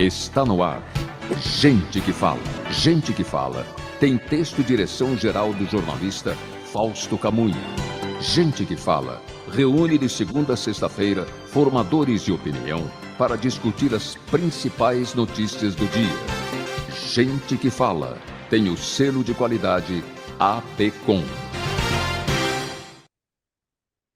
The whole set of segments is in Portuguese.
Está no ar. Gente que fala. Gente que fala. Tem texto e direção geral do jornalista Fausto Camunha. Gente que fala. Reúne de segunda a sexta-feira formadores de opinião para discutir as principais notícias do dia. Gente que fala. Tem o selo de qualidade APCOM.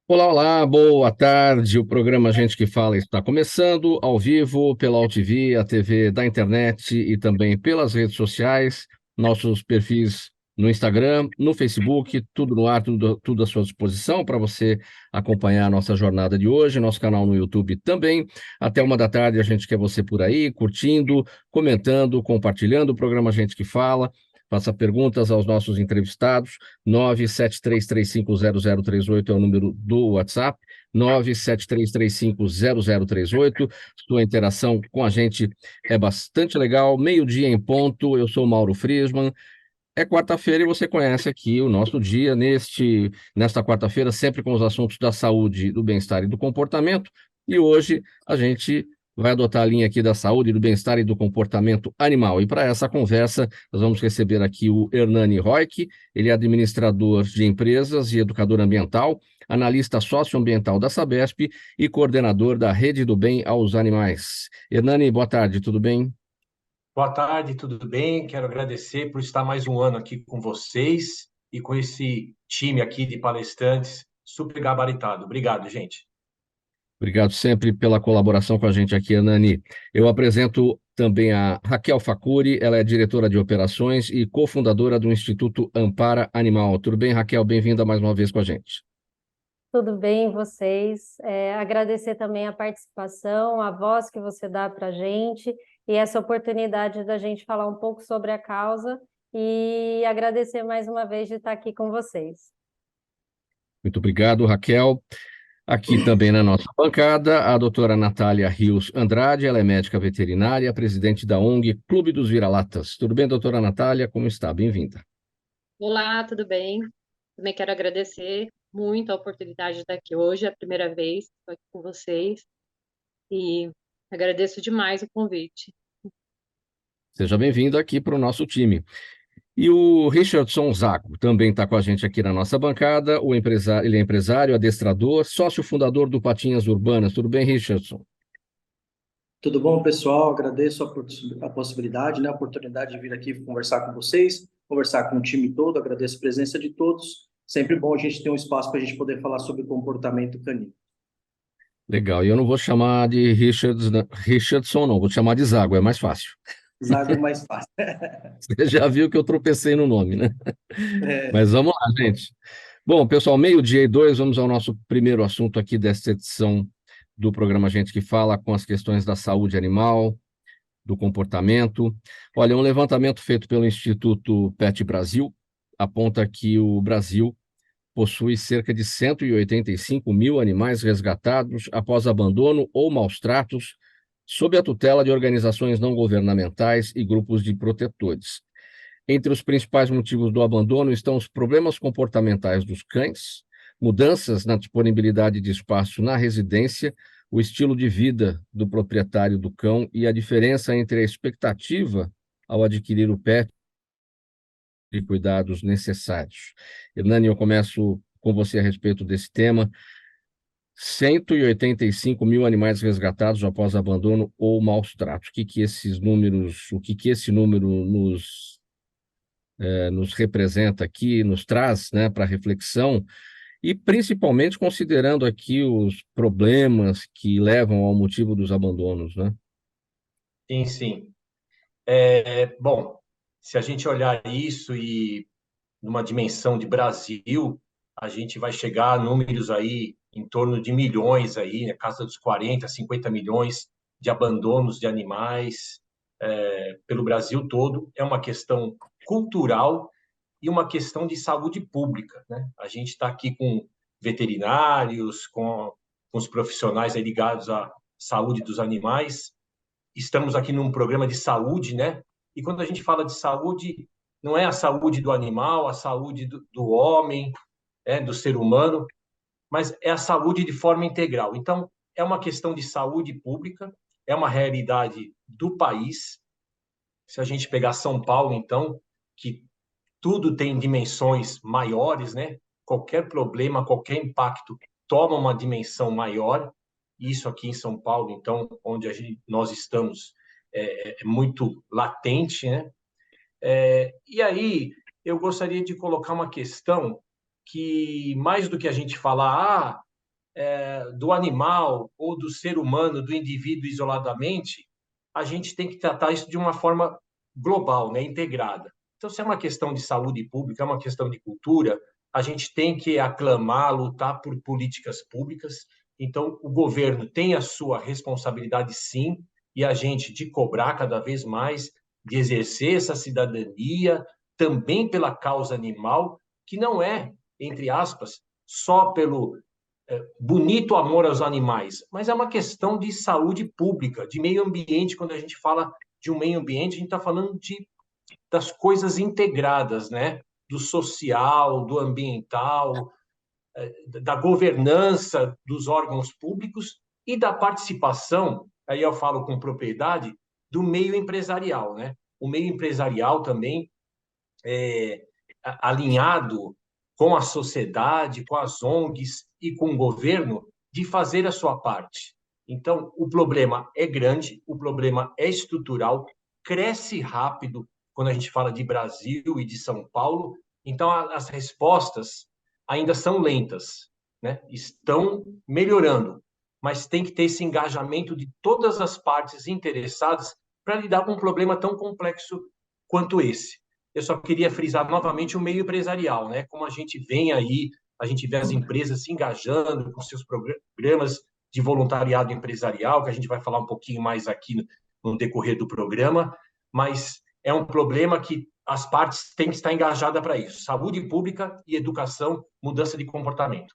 Olá, olá, boa tarde. O programa Gente que Fala está começando ao vivo pela UTV, a TV da internet e também pelas redes sociais, nossos perfis no Instagram, no Facebook, tudo no ar, tudo à sua disposição para você acompanhar a nossa jornada de hoje, nosso canal no YouTube também. Até 1 da tarde a gente quer você por aí, curtindo, comentando, compartilhando o programa Gente que Fala. Faça perguntas aos nossos entrevistados. 973350038 é o número do WhatsApp. 973350038. Sua interação com a gente é bastante legal. Meio-dia em ponto. Eu sou Mauro Friesman. É quarta-feira e você conhece aqui o nosso dia nesta quarta-feira, sempre com os assuntos da saúde, do bem-estar e do comportamento. E hoje a gente vai adotar a linha aqui da saúde, do bem-estar e do comportamento animal. E para essa conversa, nós vamos receber aqui o Hernani Roig. Ele é administrador de empresas e educador ambiental, analista socioambiental da Sabesp e coordenador da Rede do Bem aos Animais. Hernani, boa tarde, tudo bem? Boa tarde, tudo bem? Quero agradecer por estar mais um ano aqui com vocês e com esse time aqui de palestrantes super gabaritado. Obrigado, gente. Obrigado sempre pela colaboração com a gente aqui, Hernani. Eu apresento também a Raquel Facuri, ela é diretora de operações e cofundadora do Instituto Ampara Animal. Tudo bem, Raquel? Bem-vinda mais uma vez com a gente. Tudo bem, vocês? Agradecer também a participação, a voz que você dá para a gente e essa oportunidade da gente falar um pouco sobre a causa e agradecer mais uma vez de estar aqui com vocês. Muito obrigado, Raquel. Aqui também na nossa bancada, a doutora Natália Rios Andrade, ela é médica veterinária, presidente da ONG Clube dos Vira-Latas. Tudo bem, doutora Natália? Como está? Bem-vinda. Olá, tudo bem? Também quero agradecer muito a oportunidade de estar aqui hoje, é a primeira vez que estou aqui com vocês e agradeço demais o convite. Seja bem-vindo aqui para o nosso time. E o Richardson Zago também está com a gente aqui na nossa bancada, ele é empresário, adestrador, sócio fundador do Patinhas Urbanas. Tudo bem, Richardson? Tudo bom, pessoal? Agradeço a possibilidade, né, a oportunidade de vir aqui conversar com vocês, conversar com o time todo, agradeço a presença de todos. Sempre bom a gente ter um espaço para a gente poder falar sobre comportamento canino. Legal, e eu não vou chamar de Richardson, não, vou chamar de Zago, é mais fácil. Zago é mais fácil. Você já viu que eu tropecei no nome, né? Mas vamos lá, gente. Bom, pessoal, 12:02, vamos ao nosso primeiro assunto aqui desta edição do programa Gente que Fala, com as questões da saúde animal, do comportamento. Olha, um levantamento feito pelo Instituto Pet Brasil aponta que o Brasil possui cerca de 185 mil animais resgatados após abandono ou maus tratos, sob a tutela de organizações não governamentais e grupos de protetores. Entre os principais motivos do abandono estão os problemas comportamentais dos cães, mudanças na disponibilidade de espaço na residência, o estilo de vida do proprietário do cão e a diferença entre a expectativa ao adquirir o pet e cuidados necessários. Hernani, eu começo com você a respeito desse tema. 185 mil animais resgatados após abandono ou maus tratos. O que esse número nos representa aqui, nos traz, né, para reflexão, e principalmente considerando aqui os problemas que levam ao motivo dos abandonos, né? Sim, sim. Bom, se a gente olhar isso e numa dimensão de Brasil, a gente vai chegar a números aí em torno de milhões aí, na casa dos 40, 50 milhões de abandonos de animais pelo Brasil todo. É uma questão cultural e uma questão de saúde pública, né? A gente está aqui com veterinários, com os profissionais aí ligados à saúde dos animais. Estamos aqui num programa de saúde, né? E quando a gente fala de saúde, não é a saúde do animal, a saúde do homem, do ser humano, mas é a saúde de forma integral. Então, é uma questão de saúde pública é uma realidade do país. Se a gente pegar São Paulo, então, que tudo tem dimensões maiores, né? Qualquer problema, qualquer impacto toma uma dimensão maior. Isso aqui em São Paulo, então, onde nós estamos, é muito latente, né? E aí, eu gostaria de colocar uma questão que, mais do que a gente falar do animal ou do ser humano, do indivíduo isoladamente, a gente tem que tratar isso de uma forma global, né, integrada. Então, se é uma questão de saúde pública, é uma questão de cultura, a gente tem que aclamar, lutar por políticas públicas. Então, o governo tem a sua responsabilidade, sim, e a gente de cobrar cada vez mais, de exercer essa cidadania, também pela causa animal, que não é, entre aspas, só pelo bonito amor aos animais, mas é uma questão de saúde pública, de meio ambiente. Quando a gente fala de um meio ambiente, a gente está falando das coisas integradas, né? Do social, do ambiental, da governança dos órgãos públicos e da participação, aí eu falo com propriedade, do meio empresarial, né? O meio empresarial também alinhado com a sociedade, com as ONGs e com o governo, de fazer a sua parte. Então, o problema é grande, o problema é estrutural, cresce rápido quando a gente fala de Brasil e de São Paulo. Então, as respostas ainda são lentas, né? Estão melhorando, mas tem que ter esse engajamento de todas as partes interessadas para lidar com um problema tão complexo quanto esse. Eu só queria frisar novamente o meio empresarial, né? Como a gente vem aí, a gente vê as empresas se engajando com seus programas de voluntariado empresarial, que a gente vai falar um pouquinho mais aqui no decorrer do programa, mas é um problema que as partes têm que estar engajadas para isso. Saúde pública e educação, mudança de comportamento.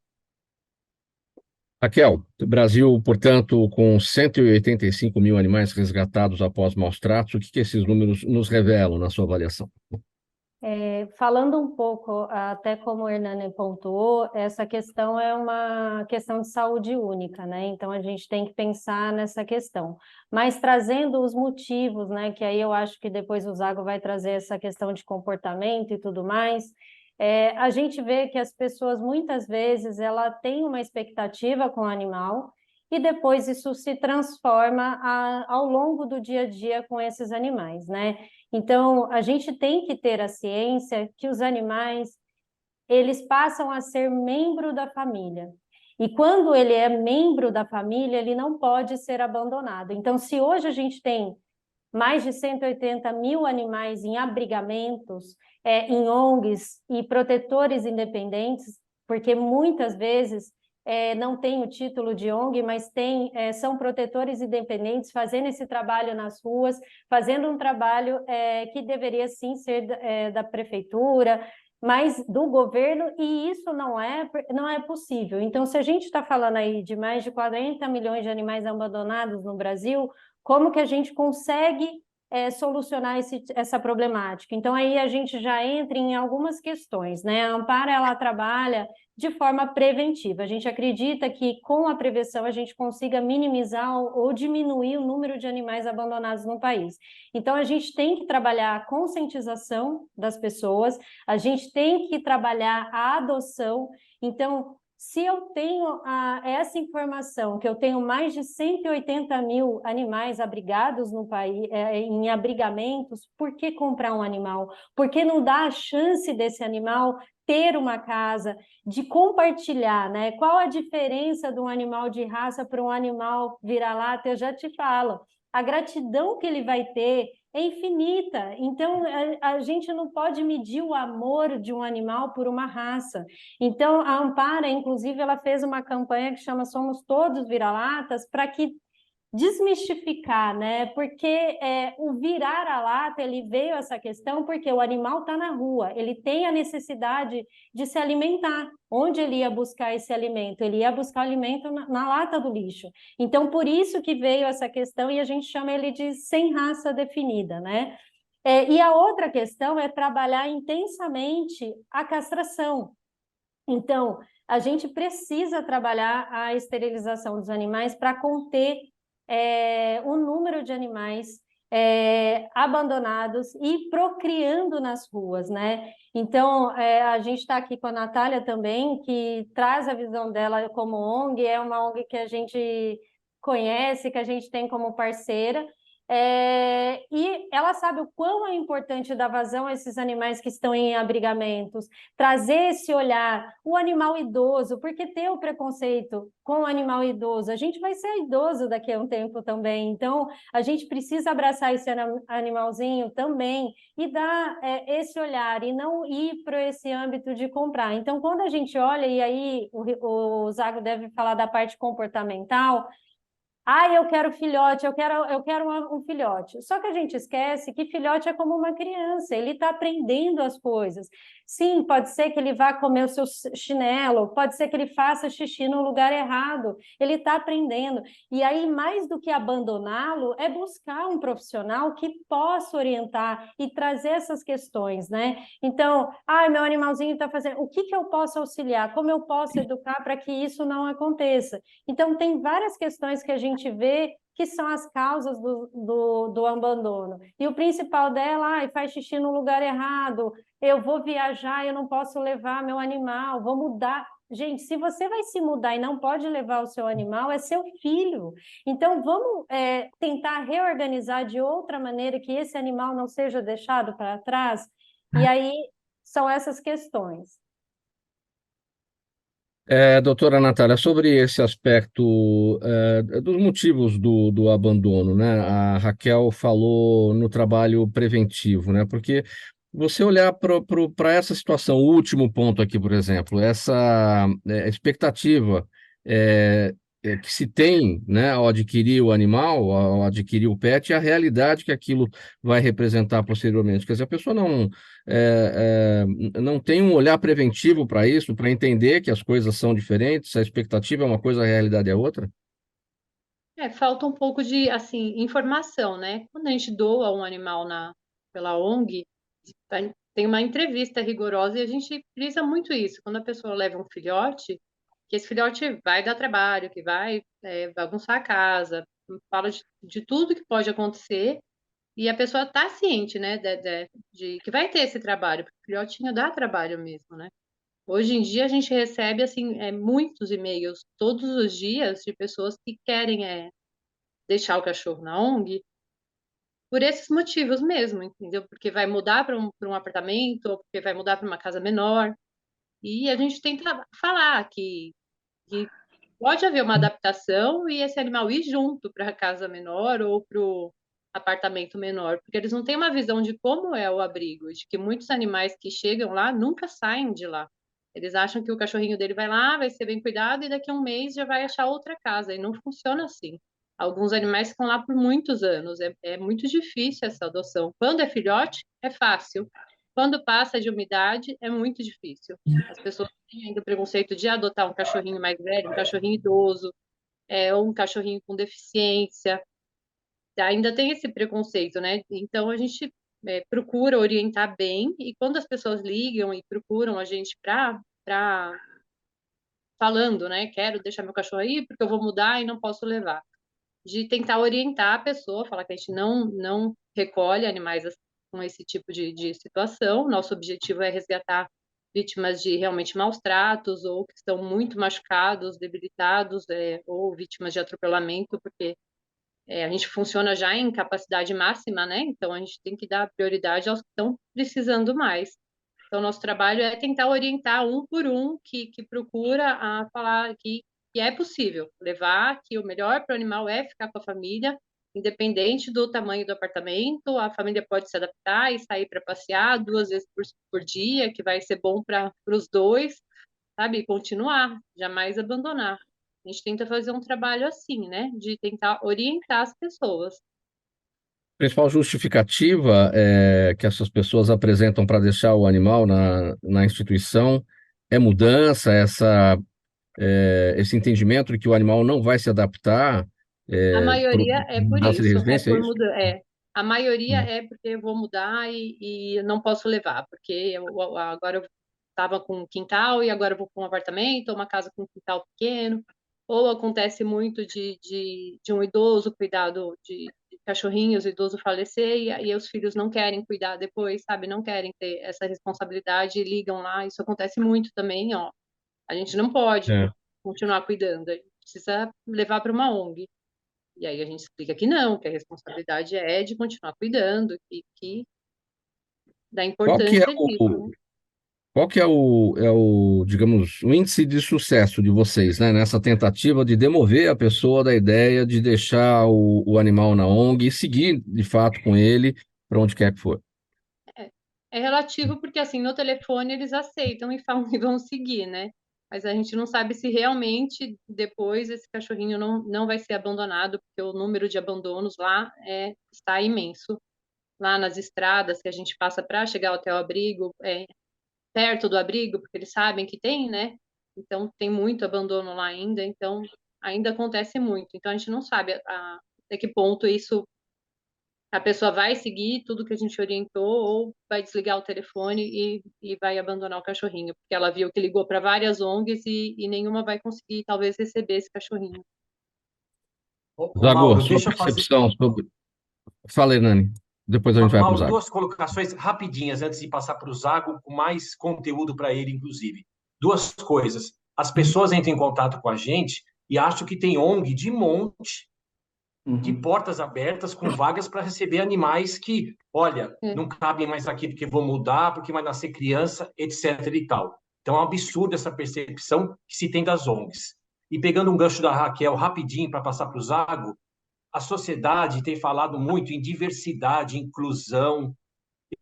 Raquel, o Brasil, portanto, com 185 mil animais resgatados após maus tratos, o que esses números nos revelam na sua avaliação? Falando um pouco, até como o Hernani pontuou, essa questão é uma questão de saúde única, né? Então a gente tem que pensar nessa questão. Mas trazendo os motivos, né? Que aí eu acho que depois o Zago vai trazer essa questão de comportamento e tudo mais. A gente vê que as pessoas, muitas vezes, ela tem uma expectativa com o animal e depois isso se transforma ao longo do dia a dia com esses animais, né? Então, a gente tem que ter a ciência que os animais, eles passam a ser membro da família. E quando ele é membro da família, ele não pode ser abandonado. Então, se hoje a gente tem mais de 180 mil animais em abrigamentos, em ONGs e protetores independentes, porque muitas vezes não tem o título de ONG, mas são protetores independentes fazendo esse trabalho nas ruas, fazendo um trabalho que deveria sim ser da prefeitura, mas do governo, e isso não é possível. Então, se a gente está falando aí de mais de 40 milhões de animais abandonados no Brasil, como que a gente consegue solucionar essa problemática? Então, aí a gente já entra em algumas questões, né? A Ampara, ela trabalha de forma preventiva. A gente acredita que com a prevenção a gente consiga minimizar ou diminuir o número de animais abandonados no país. Então, a gente tem que trabalhar a conscientização das pessoas, a gente tem que trabalhar a adoção. Então, se eu tenho essa informação, que eu tenho mais de 180 mil animais abrigados no país, em abrigamentos, por que comprar um animal? Por que não dar a chance desse animal ter uma casa, de compartilhar, né? Qual a diferença de um animal de raça para um animal vira-lata? Eu já te falo. A gratidão que ele vai ter é infinita. Então, a gente não pode medir o amor de um animal por uma raça. Então, a Ampara, inclusive, ela fez uma campanha que chama Somos Todos Vira-Latas, para que desmistificar, né? Porque o virar a lata, ele veio essa questão porque o animal está na rua, ele tem a necessidade de se alimentar. Onde ele ia buscar esse alimento? Ele ia buscar alimento na lata do lixo. Então, por isso que veio essa questão e a gente chama ele de sem raça definida, né? E a outra questão é trabalhar intensamente a castração. Então, a gente precisa trabalhar a esterilização dos animais para conter o número de animais abandonados e procriando nas ruas, né? Então, a gente está aqui com a Natália também, que traz a visão dela como ONG, é uma ONG que a gente conhece, que a gente tem como parceira, e ela sabe o quão é importante dar vazão a esses animais que estão em abrigamentos, trazer esse olhar, o animal idoso, porque ter o preconceito com o animal idoso, a gente vai ser idoso daqui a um tempo também, então a gente precisa abraçar esse animalzinho também e dar esse olhar e não ir para esse âmbito de comprar. Então, quando a gente olha, e aí o Zago deve falar da parte comportamental, eu quero filhote, eu quero um filhote. Só que a gente esquece que filhote é como uma criança, ele está aprendendo as coisas. Sim, pode ser que ele vá comer o seu chinelo, pode ser que ele faça xixi no lugar errado, ele está aprendendo. E aí, mais do que abandoná-lo, é buscar um profissional que possa orientar e trazer essas questões, né? Então, meu animalzinho está fazendo, o que eu posso auxiliar? Como eu posso educar para que isso não aconteça? Então, tem várias questões que a gente vê que são as causas do abandono. E o principal dela, faz xixi no lugar errado, eu vou viajar, eu não posso levar meu animal, vou mudar. Gente, se você vai se mudar e não pode levar o seu animal, é seu filho. Então, vamos tentar reorganizar de outra maneira que esse animal não seja deixado para trás. E aí, são essas questões. Doutora Natália, sobre esse aspecto dos motivos do abandono, né? A Raquel falou no trabalho preventivo, né? Porque você olhar para essa situação, o último ponto aqui, por exemplo, essa expectativa que se tem, né, ao adquirir o animal, ao adquirir o pet, e a realidade que aquilo vai representar posteriormente. Quer dizer, a pessoa não tem um olhar preventivo para isso, para entender que as coisas são diferentes, a expectativa é uma coisa, a realidade é outra? Falta um pouco de, assim, informação, né? Quando a gente doa um animal pela ONG, tem uma entrevista rigorosa e a gente frisa muito isso. Quando a pessoa leva um filhote, que esse filhote vai dar trabalho, que vai bagunçar a casa, fala de tudo que pode acontecer e a pessoa está ciente, né, de que vai ter esse trabalho, porque o filhotinho dá trabalho mesmo, né? Hoje em dia a gente recebe assim muitos e-mails todos os dias de pessoas que querem deixar o cachorro na ONG por esses motivos mesmo, entendeu? Porque vai mudar para um apartamento, ou porque vai mudar para uma casa menor. E a gente tenta falar que pode haver uma adaptação e esse animal ir junto para a casa menor ou para o apartamento menor, porque eles não têm uma visão de como é o abrigo, de que muitos animais que chegam lá nunca saem de lá. Eles acham que o cachorrinho dele vai lá, vai ser bem cuidado e daqui a um mês já vai achar outra casa. E não funciona assim. Alguns animais ficam lá por muitos anos. É muito difícil essa adoção. Quando é filhote, é fácil. Quando passa de umidade, é muito difícil. As pessoas têm ainda o preconceito de adotar um cachorrinho mais velho, um cachorrinho idoso, ou um cachorrinho com deficiência. Ainda tem esse preconceito, né? Então a gente procura orientar bem e quando as pessoas ligam e procuram a gente para falando, né? Quero deixar meu cachorro aí porque eu vou mudar e não posso levar. De tentar orientar a pessoa, falar que a gente não recolhe animais com esse tipo de situação. Nosso objetivo é resgatar vítimas de realmente maus tratos ou que estão muito machucados, debilitados, ou vítimas de atropelamento, porque a gente funciona já em capacidade máxima, né? Então a gente tem que dar prioridade aos que estão precisando mais. Então, nosso trabalho é tentar orientar um por um que procura a falar que é possível levar, que o melhor para o animal é ficar com a família, independente do tamanho do apartamento, a família pode se adaptar e sair para passear 2 vezes por dia, que vai ser bom para os dois, sabe? Continuar, jamais abandonar. A gente tenta fazer um trabalho assim, né? De tentar orientar as pessoas. A principal justificativa que essas pessoas apresentam para deixar o animal na instituição é mudança, esse entendimento de que o animal não vai se adaptar A por maioria é por mudança de isso, residência, é isso? A maioria Hum. é porque eu vou mudar e não posso levar, porque agora eu estava com um quintal e agora eu vou para um apartamento ou uma casa com um quintal pequeno. ou acontece muito de um idoso cuidar de cachorrinhos, o idoso falecer, e os filhos não querem cuidar depois, sabe? Não querem ter essa responsabilidade e ligam lá. Isso acontece muito também, ó. A gente não pode É. continuar cuidando, a gente precisa levar para uma ONG. E aí a gente explica que não, que a responsabilidade é de continuar cuidando, que da Qual que é importância disso, o, né? qual que é o, digamos, o índice de sucesso de vocês, né, nessa tentativa de demover a pessoa da ideia de deixar o animal na ONG e seguir, de fato, com ele para onde quer que for? É, é relativo porque, assim, no telefone eles aceitam e falam que vão seguir, né? Mas a gente não sabe se realmente depois esse cachorrinho não vai ser abandonado, porque o número de abandonos lá está imenso. Lá nas estradas que a gente passa para chegar até o abrigo, perto do abrigo, porque eles sabem que tem, né? Então tem muito abandono lá ainda, então ainda acontece muito. Então a gente não sabe até que ponto isso a pessoa vai seguir tudo que a gente orientou ou vai desligar o telefone e vai abandonar o cachorrinho, porque ela viu que ligou para várias ONGs e nenhuma vai conseguir talvez receber esse cachorrinho. Ô, Zago, Mauro, sua deixa eu fazer. percepção sobre... Fala, Hernani. Depois a gente vai para o Mauro, Zago. duas colocações rapidinhas antes de passar para o Zago, com mais conteúdo para ele, inclusive. Duas coisas. As pessoas entram em contato com a gente e acham que tem ONG de monte, de portas abertas, com vagas para receber animais que, olha, não cabem mais aqui porque vou mudar, porque vai nascer criança, etc. e tal. Então é um absurdo essa percepção que se tem das ONGs. E pegando um gancho da Raquel rapidinho para passar para o Zago, a sociedade tem falado muito em diversidade, inclusão.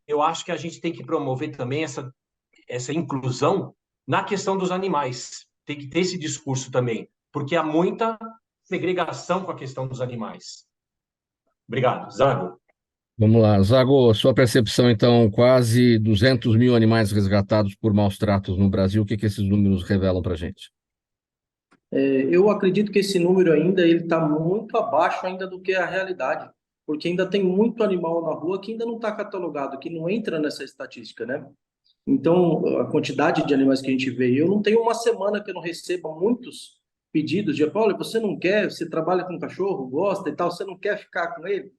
Eu acho que a gente tem que promover também essa inclusão na questão dos animais. Tem que ter esse discurso também, porque há muita segregação com a questão dos animais. Obrigado. Zago? Vamos lá. Zago, sua percepção, então, quase 200 mil animais resgatados por maus tratos no Brasil. O que que esses números revelam para a gente? Eu acredito que esse número ainda ele está muito abaixo ainda do que a realidade, porque ainda tem muito animal na rua que ainda não está catalogado, que não entra nessa estatística, né? Então, a quantidade de animais que a gente vê, eu não tenho uma semana que eu não receba muitos pedidos de, Paulo, você não quer, você trabalha com cachorro, gosta e tal, você não quer ficar com ele?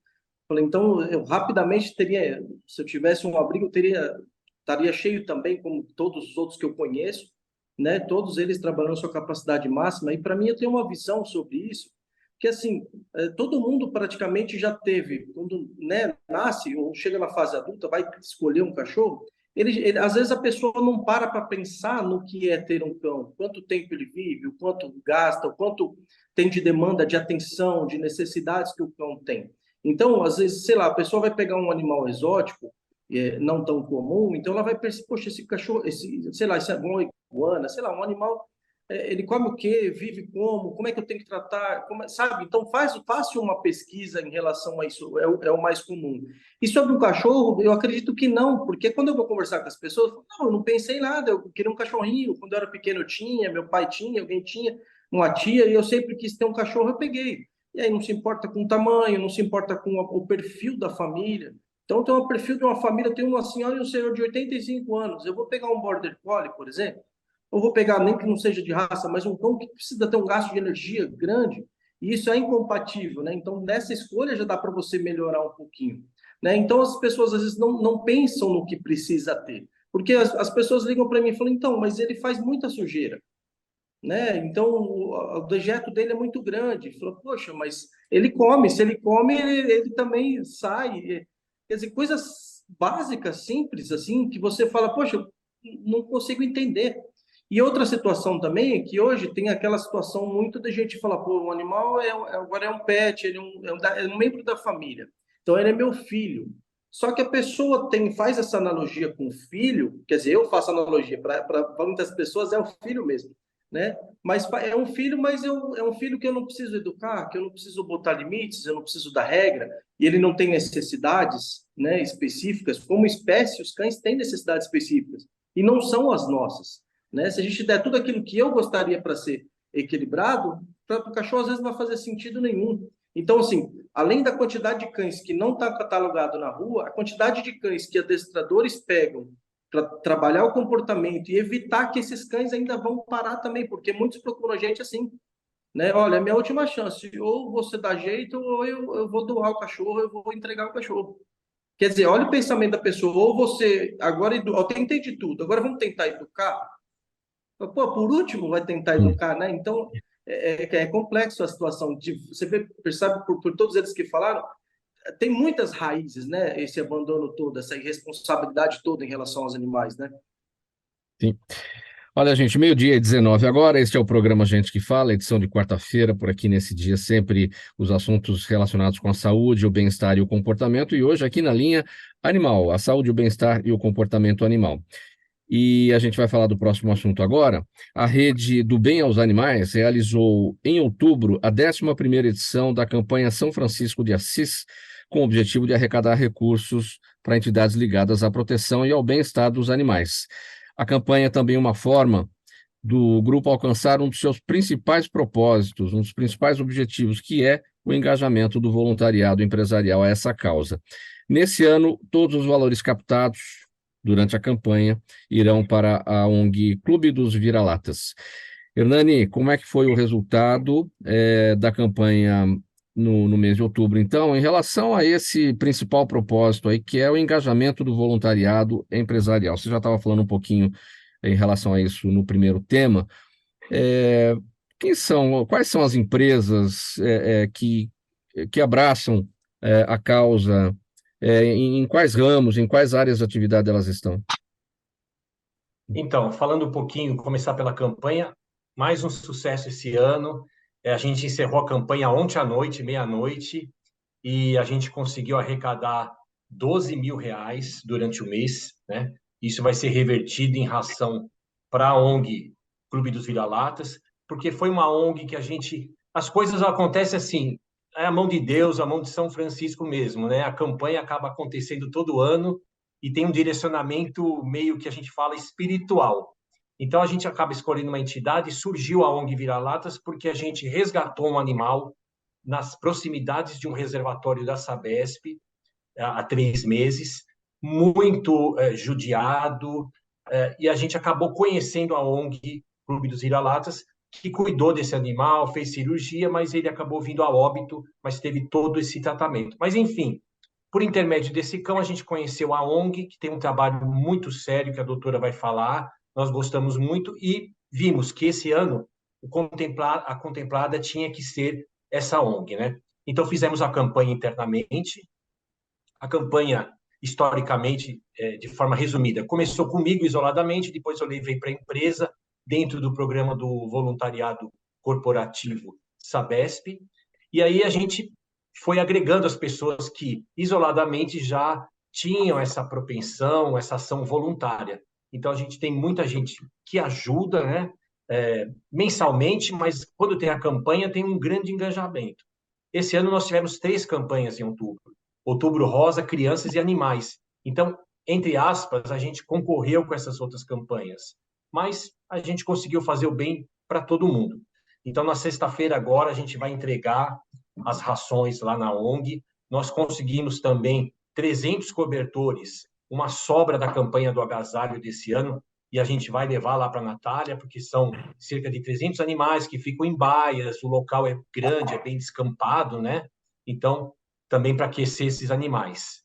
Falei, então, eu rapidamente teria, se eu tivesse um abrigo, estaria cheio também, como todos os outros que eu conheço, né? Todos eles trabalhando sua capacidade máxima. E para mim, eu tenho uma visão sobre isso, que assim, todo mundo praticamente já teve, quando, né, nasce ou chega na fase adulta, vai escolher um cachorro. Às vezes a pessoa não para pensar no que é ter um cão, quanto tempo ele vive, o quanto gasta, o quanto tem de demanda, de atenção, de necessidades que o cão tem. Então, às vezes, sei lá, a pessoa vai pegar um animal exótico, não tão comum, então ela vai pensar, poxa, esse cachorro, sei lá, esse é uma iguana, sei lá, um animal, ele come o quê? Vive como? Como é que eu tenho que tratar? Sabe? Então, faça uma pesquisa em relação a isso, é o mais comum. E sobre um cachorro, eu acredito que não, porque quando eu vou conversar com as pessoas, eu não pensei em nada, eu queria um cachorrinho, quando eu era pequeno eu tinha, meu pai tinha, alguém tinha, uma tia, e eu sempre quis ter um cachorro, eu peguei. E aí não se importa com o tamanho, não se importa com o perfil da família. Então, tem um perfil de uma família, tem uma senhora e um senhor de 85 anos. Eu vou pegar um Border Collie, por exemplo, ou vou pegar, nem que não seja de raça, mas um cão que precisa ter um gasto de energia grande, e isso é incompatível, né? Então, nessa escolha já dá para você melhorar um pouquinho, né? Então, as pessoas às vezes não pensam no que precisa ter, porque as pessoas ligam para mim e falam, então, mas ele faz muita sujeira, né? Então, o dejeto dele é muito grande. Falou, poxa, mas ele come, se ele come, ele também sai. Quer dizer, coisas básicas, simples, assim, que você fala, poxa, eu não consigo entender. E outra situação também é que hoje tem aquela situação muito de gente falar, pô, o animal agora é um pet, ele é um membro da família. Então, ele é meu filho. Só que a pessoa faz essa analogia com o filho, quer dizer, eu faço analogia, para muitas pessoas é o filho mesmo, né? Mas é um filho, mas é um filho que eu não preciso educar, que eu não preciso botar limites, eu não preciso dar regra, e ele não tem necessidades, né, específicas. Como espécie, os cães têm necessidades específicas, e não são as nossas, né? Se a gente der tudo aquilo que eu gostaria para ser equilibrado, para o cachorro às vezes não vai fazer sentido nenhum. Então, assim, além da quantidade de cães que não está catalogado na rua, a quantidade de cães que adestradores pegam para trabalhar o comportamento e evitar que esses cães ainda vão parar também, porque muitos procuram a gente assim. né? Olha, é minha última chance. Ou você dá jeito, ou eu vou doar o cachorro, eu vou entregar o cachorro. Quer dizer, olha o pensamento da pessoa. Ou você, agora eu tentei de tudo, agora vamos tentar educar? Pô, por último, vai tentar Hum. educar, né? Então, é complexo a situação. Você percebe por todos eles que falaram, tem muitas raízes, né? Esse abandono todo, essa irresponsabilidade toda em relação aos animais, né? Sim. Olha, gente, meio-dia e 19 agora. Este é o programa Gente que Fala, edição de quarta-feira. Por aqui nesse dia, sempre os assuntos relacionados com a saúde, o bem-estar e o comportamento. E hoje, aqui na linha animal, a saúde, o bem-estar e o comportamento animal. E a gente vai falar do próximo assunto agora. A Rede do Bem aos Animais realizou em outubro a 11ª edição da campanha São Francisco de Assis, com o objetivo de arrecadar recursos para entidades ligadas à proteção e ao bem-estar dos animais. A campanha é também uma forma do grupo alcançar um dos seus principais propósitos, um dos principais objetivos, que é o engajamento do voluntariado empresarial a essa causa. Nesse ano, todos os valores captados durante a campanha irão para a ONG Clube dos Vira-Latas. Hernani, como é que foi o resultado da campanha no mês de outubro, então, em relação a esse principal propósito aí, que é o engajamento do voluntariado empresarial? Você já estava falando um pouquinho em relação a isso no primeiro tema. É, quais são as empresas que abraçam a causa, em quais ramos, em quais áreas de atividade elas estão? Então, falando um pouquinho, começar pela campanha, mais um sucesso esse ano. A gente encerrou a campanha ontem à noite, meia-noite, e a gente conseguiu arrecadar R$ 12.000 durante o mês, né? Isso vai ser revertido em ração para a ONG Clube dos Vira-Latas, porque foi uma ONG que as coisas acontecem assim, é a mão de Deus, a mão de São Francisco mesmo, né? A campanha acaba acontecendo todo ano e tem um direcionamento meio que a gente fala espiritual. Então a gente acaba escolhendo uma entidade, surgiu a ONG Vira-Latas porque a gente resgatou um animal nas proximidades de um reservatório da Sabesp há 3 meses, muito judiado, e a gente acabou conhecendo a ONG Clube dos Vira-Latas, que cuidou desse animal, fez cirurgia, mas ele acabou vindo a óbito, mas teve todo esse tratamento. Mas, enfim, por intermédio desse cão, a gente conheceu a ONG, que tem um trabalho muito sério, que a doutora vai falar, nós gostamos muito, e vimos que esse ano a contemplada tinha que ser essa ONG, né? Então, fizemos a campanha internamente. A campanha, historicamente, de forma resumida, começou comigo isoladamente, depois eu levei para a empresa, dentro do programa do voluntariado corporativo Sabesp, e aí a gente foi agregando as pessoas que isoladamente já tinham essa propensão, essa ação voluntária. Então a gente tem muita gente que ajuda, né, mensalmente, mas quando tem a campanha tem um grande engajamento. Esse ano nós tivemos 3 campanhas em outubro. Outubro Rosa, Crianças e Animais. Então, entre aspas, a gente concorreu com essas outras campanhas, mas a gente conseguiu fazer o bem para todo mundo. Então, na sexta-feira agora, a gente vai entregar as rações lá na ONG. Nós conseguimos também 300 cobertores, uma sobra da campanha do agasalho desse ano, e a gente vai levar lá para a Natália, porque são cerca de 300 animais que ficam em baias, o local é grande, é bem descampado, né? Então, também para aquecer esses animais.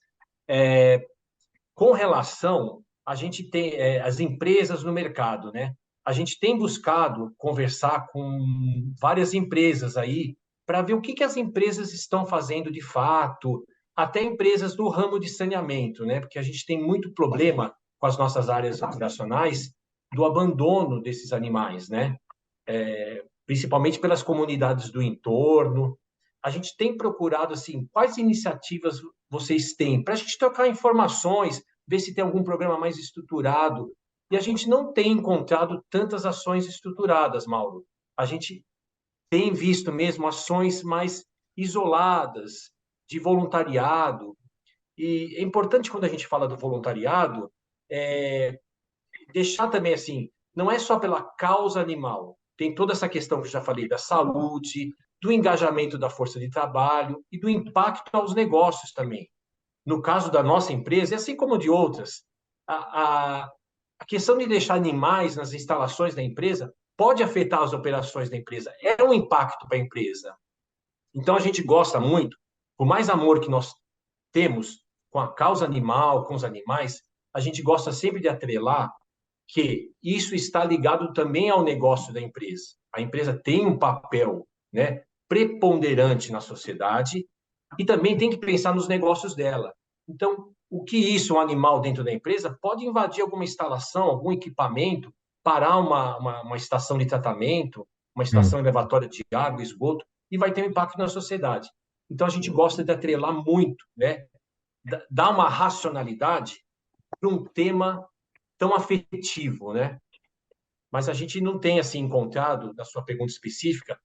Com relação, a gente tem as empresas no mercado, né? A gente tem buscado conversar com várias empresas aí para ver o que as empresas estão fazendo de fato, até empresas do ramo de saneamento, né? Porque a gente tem muito problema com as nossas áreas operacionais do abandono desses animais, né? Principalmente pelas comunidades do entorno. A gente tem procurado, assim, quais iniciativas vocês têm para a gente trocar informações, ver se tem algum programa mais estruturado. E a gente não tem encontrado tantas ações estruturadas, Mauro. A gente tem visto mesmo ações mais isoladas, de voluntariado. E é importante, quando a gente fala do voluntariado, deixar também assim, não é só pela causa animal, tem toda essa questão que eu já falei da saúde, do engajamento da força de trabalho e do impacto aos negócios também. No caso da nossa empresa, e assim como de outras, a questão de deixar animais nas instalações da empresa pode afetar as operações da empresa, é um impacto para a empresa. Então, a gente gosta muito, por mais amor que nós temos com a causa animal, com os animais, a gente gosta sempre de atrelar que isso está ligado também ao negócio da empresa. A empresa tem um papel, né, preponderante na sociedade e também tem que pensar nos negócios dela. Então, o que isso, um animal dentro da empresa, pode invadir alguma instalação, algum equipamento, parar uma estação de tratamento, uma estação elevatória de água, esgoto, e vai ter um impacto na sociedade. Então, a gente gosta de atrelar muito, né? Dar uma racionalidade para um tema tão afetivo, né? Mas a gente não tem, assim, encontrado, na sua pergunta específica,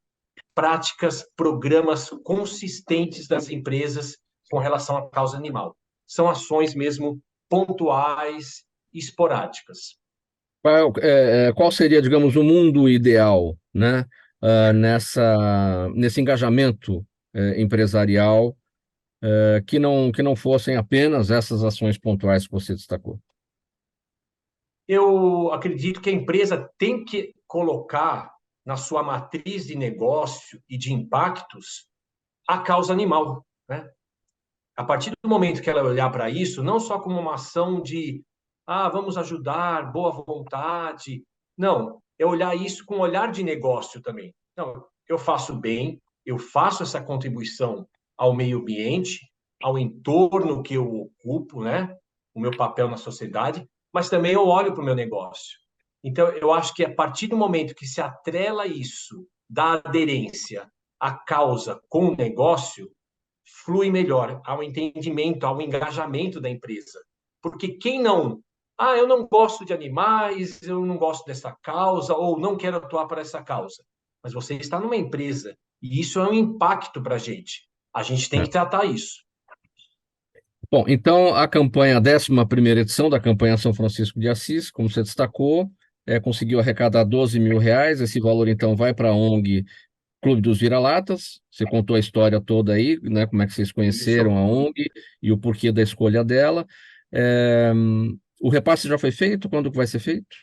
práticas, programas consistentes das empresas com relação à causa animal. São ações mesmo pontuais e esporádicas. Qual seria, digamos, o mundo ideal, né, nesse engajamento empresarial, que não fossem apenas essas ações pontuais que você destacou? Eu acredito que a empresa tem que colocar na sua matriz de negócio e de impactos a causa animal, né? A partir do momento que ela olhar para isso, não só como uma ação de vamos ajudar, boa vontade. Não, é olhar isso com um olhar de negócio também. Não, eu faço bem, eu faço essa contribuição ao meio ambiente, ao entorno que eu ocupo, né? O meu papel na sociedade, mas também eu olho para o meu negócio. Então, eu acho que a partir do momento que se atrela isso, da aderência à causa com o negócio, flui melhor ao entendimento, ao engajamento da empresa. Porque quem não, eu não gosto de animais, eu não gosto dessa causa, ou não quero atuar para essa causa. Mas você está numa empresa, e isso é um impacto para a gente. A gente tem que tratar isso. Bom, então a campanha, a 11ª edição da campanha São Francisco de Assis, como você destacou, conseguiu arrecadar R$ 12.000. Esse valor, então, vai para a ONG Clube dos Vira-Latas. Você contou a história toda aí, né? Como é que vocês conheceram a ONG e o porquê da escolha dela. O repasse já foi feito? Quando que vai ser feito?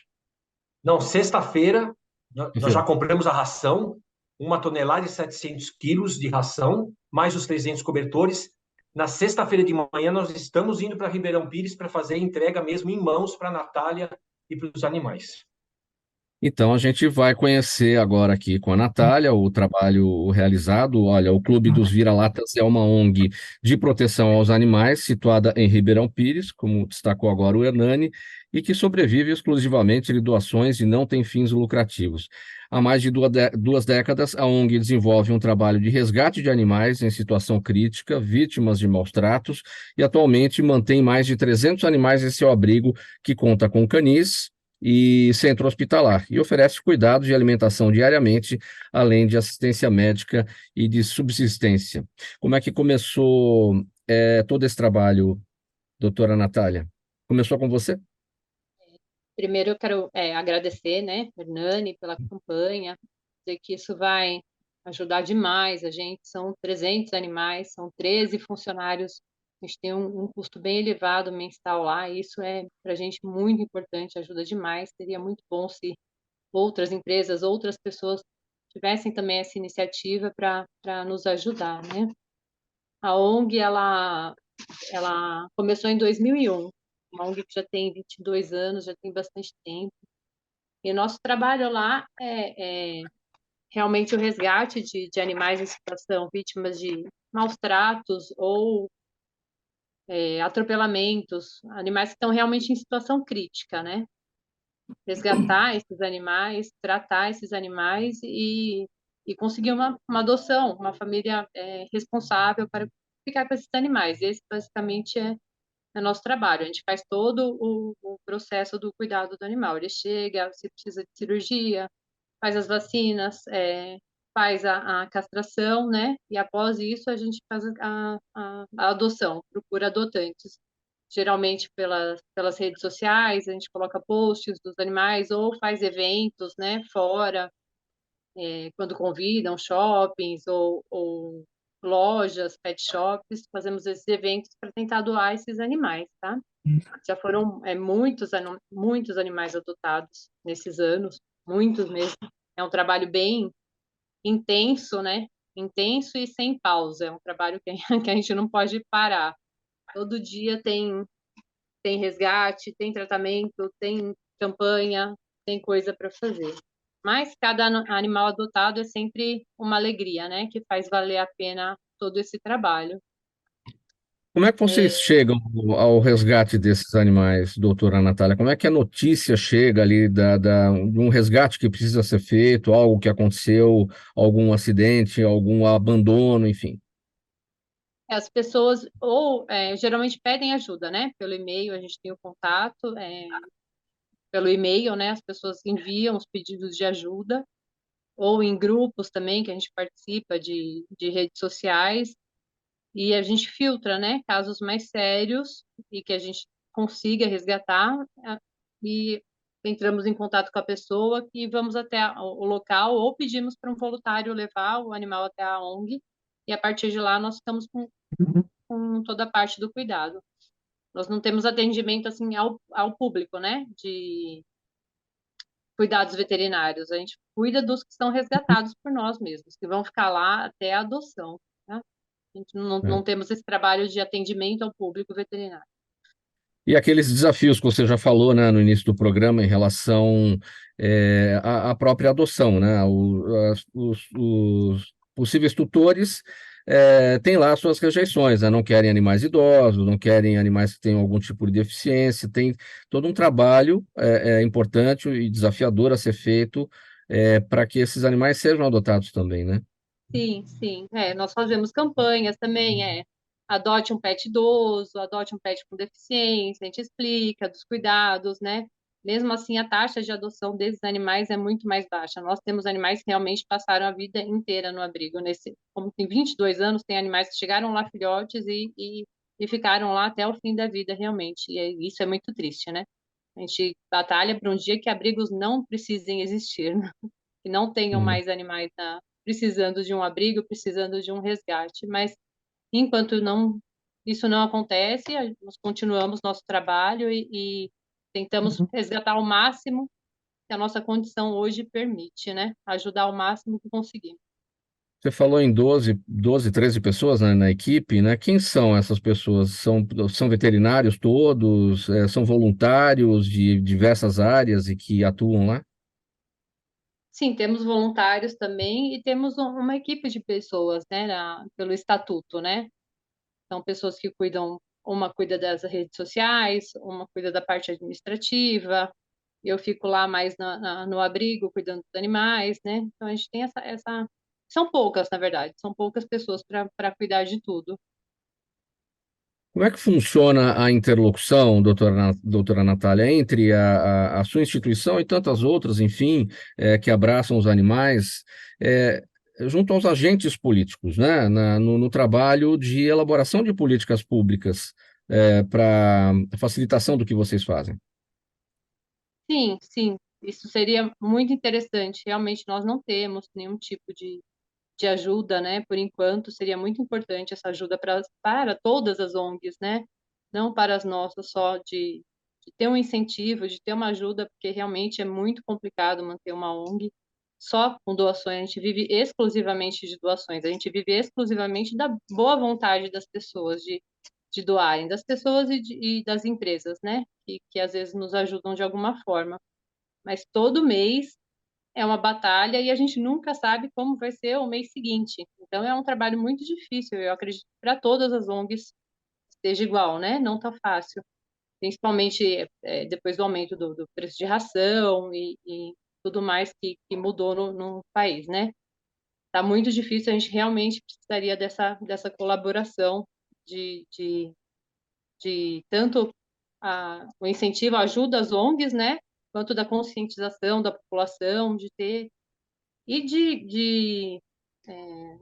Não, sexta-feira, nós já compramos a ração, 1,7 toneladas de ração, mais os 300 cobertores. Na sexta-feira de manhã, nós estamos indo para Ribeirão Pires para fazer a entrega mesmo em mãos para a Natália e para os animais. Então, a gente vai conhecer agora aqui com a Natália o trabalho realizado. Olha, o Clube dos Vira-Latas é uma ONG de proteção aos animais, situada em Ribeirão Pires, como destacou agora o Hernani, e que sobrevive exclusivamente de doações e não tem fins lucrativos. Há mais de 2 décadas, a ONG desenvolve um trabalho de resgate de animais em situação crítica, vítimas de maus tratos, e atualmente mantém mais de 300 animais em seu abrigo, que conta com canis e centro hospitalar, e oferece cuidados de alimentação diariamente, além de assistência médica e de subsistência. Como é que começou todo esse trabalho, doutora Natália? Começou com você? Primeiro eu quero agradecer, né, Hernani, pela campanha, dizer que isso vai ajudar demais a gente. São 300 animais, são 13 funcionários, a gente tem um custo bem elevado mensal lá, e isso é para a gente muito importante, ajuda demais. Seria muito bom se outras empresas, outras pessoas tivessem também essa iniciativa para nos ajudar, né? A ONG, ela começou em 2001, uma ONG que já tem 22 anos, já tem bastante tempo. E o nosso trabalho lá é realmente o resgate de animais em situação, vítimas de maus tratos ou atropelamentos, animais que estão realmente em situação crítica, né? Resgatar esses animais, tratar esses animais e conseguir uma adoção, uma família responsável para ficar com esses animais. Esse, basicamente, é nosso trabalho. A gente faz todo o processo do cuidado do animal. Ele chega, se precisa de cirurgia, faz as vacinas, faz a castração, né? E após isso a gente faz a adoção, procura adotantes. Geralmente pelas redes sociais, a gente coloca posts dos animais ou faz eventos, né? Fora, quando convidam shoppings ou lojas, pet shops, fazemos esses eventos para tentar doar esses animais, tá? Já foram muitos animais adotados nesses anos, muitos mesmo. é um trabalho bem intenso, né? Intenso e sem pausa. É um trabalho que que a gente não pode parar. Todo dia tem resgate, tem tratamento, tem campanha, tem coisa para fazer. Mas cada animal adotado é sempre uma alegria, né? Que faz valer a pena todo esse trabalho. Como é que vocês chegam ao resgate desses animais, doutora Natália? Como é que a notícia chega ali de um resgate que precisa ser feito, algo que aconteceu, algum acidente, algum abandono, enfim? As pessoas geralmente pedem ajuda, né? Pelo e-mail a gente tem o contato, pelo e-mail, né? As pessoas enviam os pedidos de ajuda, ou em grupos também que a gente participa de redes sociais, e a gente filtra, né? Casos mais sérios e que a gente consiga resgatar, e entramos em contato com a pessoa e vamos até o local, ou pedimos para um voluntário levar o animal até a ONG, e a partir de lá nós estamos com toda a parte do cuidado. Nós não temos atendimento assim ao público, né? De cuidados veterinários. A gente cuida dos que são resgatados por nós mesmos, que vão ficar lá até a adoção. Né? A gente não temos esse trabalho de atendimento ao público veterinário. E aqueles desafios que você já falou, né, no início do programa em relação à própria adoção, né? Os possíveis tutores têm lá suas rejeições, né? Não querem animais idosos, não querem animais que tenham algum tipo de deficiência. Tem todo um trabalho importante e desafiador a ser feito para que esses animais sejam adotados também, né? Sim, sim. Nós fazemos campanhas também, adote um pet idoso, adote um pet com deficiência, a gente explica dos cuidados, né? Mesmo assim, a taxa de adoção desses animais é muito mais baixa. Nós temos animais que realmente passaram a vida inteira no abrigo. Como tem 22 anos, tem animais que chegaram lá filhotes e ficaram lá até o fim da vida, realmente. Isso é muito triste, né? A gente batalha para um dia que abrigos não precisem existir, né? Que não tenham Hum. mais animais precisando de um abrigo, precisando de um resgate. Mas enquanto isso não acontece, nós continuamos nosso trabalho e tentamos resgatar o máximo que a nossa condição hoje permite, né? Ajudar o máximo que conseguimos. Você falou em 13 pessoas, né, na equipe, né? Quem são essas pessoas? São veterinários todos? São voluntários de diversas áreas e que atuam lá? Sim, temos voluntários também e temos uma equipe de pessoas, né, pelo estatuto, né? São pessoas que cuidam, uma cuida das redes sociais, uma cuida da parte administrativa. Eu fico lá mais no abrigo, cuidando dos animais, né? Então a gente tem essa... São poucas, na verdade, são poucas pessoas para cuidar de tudo. Como é que funciona a interlocução, doutora Natália, entre a sua instituição e tantas outras, enfim, que abraçam os animais, é, junto aos agentes políticos, né, no trabalho de elaboração de políticas públicas, para facilitação do que vocês fazem? Sim, sim, isso seria muito interessante. Realmente nós não temos nenhum tipo de ajuda, né? Por enquanto, seria muito importante essa ajuda para todas as ONGs, né? Não para as nossas só, de ter um incentivo, de ter uma ajuda, porque realmente é muito complicado manter uma ONG só com doações. A gente vive exclusivamente de doações, a gente vive exclusivamente da boa vontade das pessoas de doarem, das pessoas e das empresas, né? Que às vezes nos ajudam de alguma forma. Mas todo mês é uma batalha e a gente nunca sabe como vai ser o mês seguinte. Então é um trabalho muito difícil. Eu acredito que para todas as ONGs esteja igual, né? Não tá fácil, principalmente depois do aumento do preço de ração e tudo mais que mudou no país, né? Tá muito difícil. A gente realmente precisaria dessa colaboração de tanto o incentivo, a ajuda às ONGs, né? Quanto da conscientização da população, de ter e é,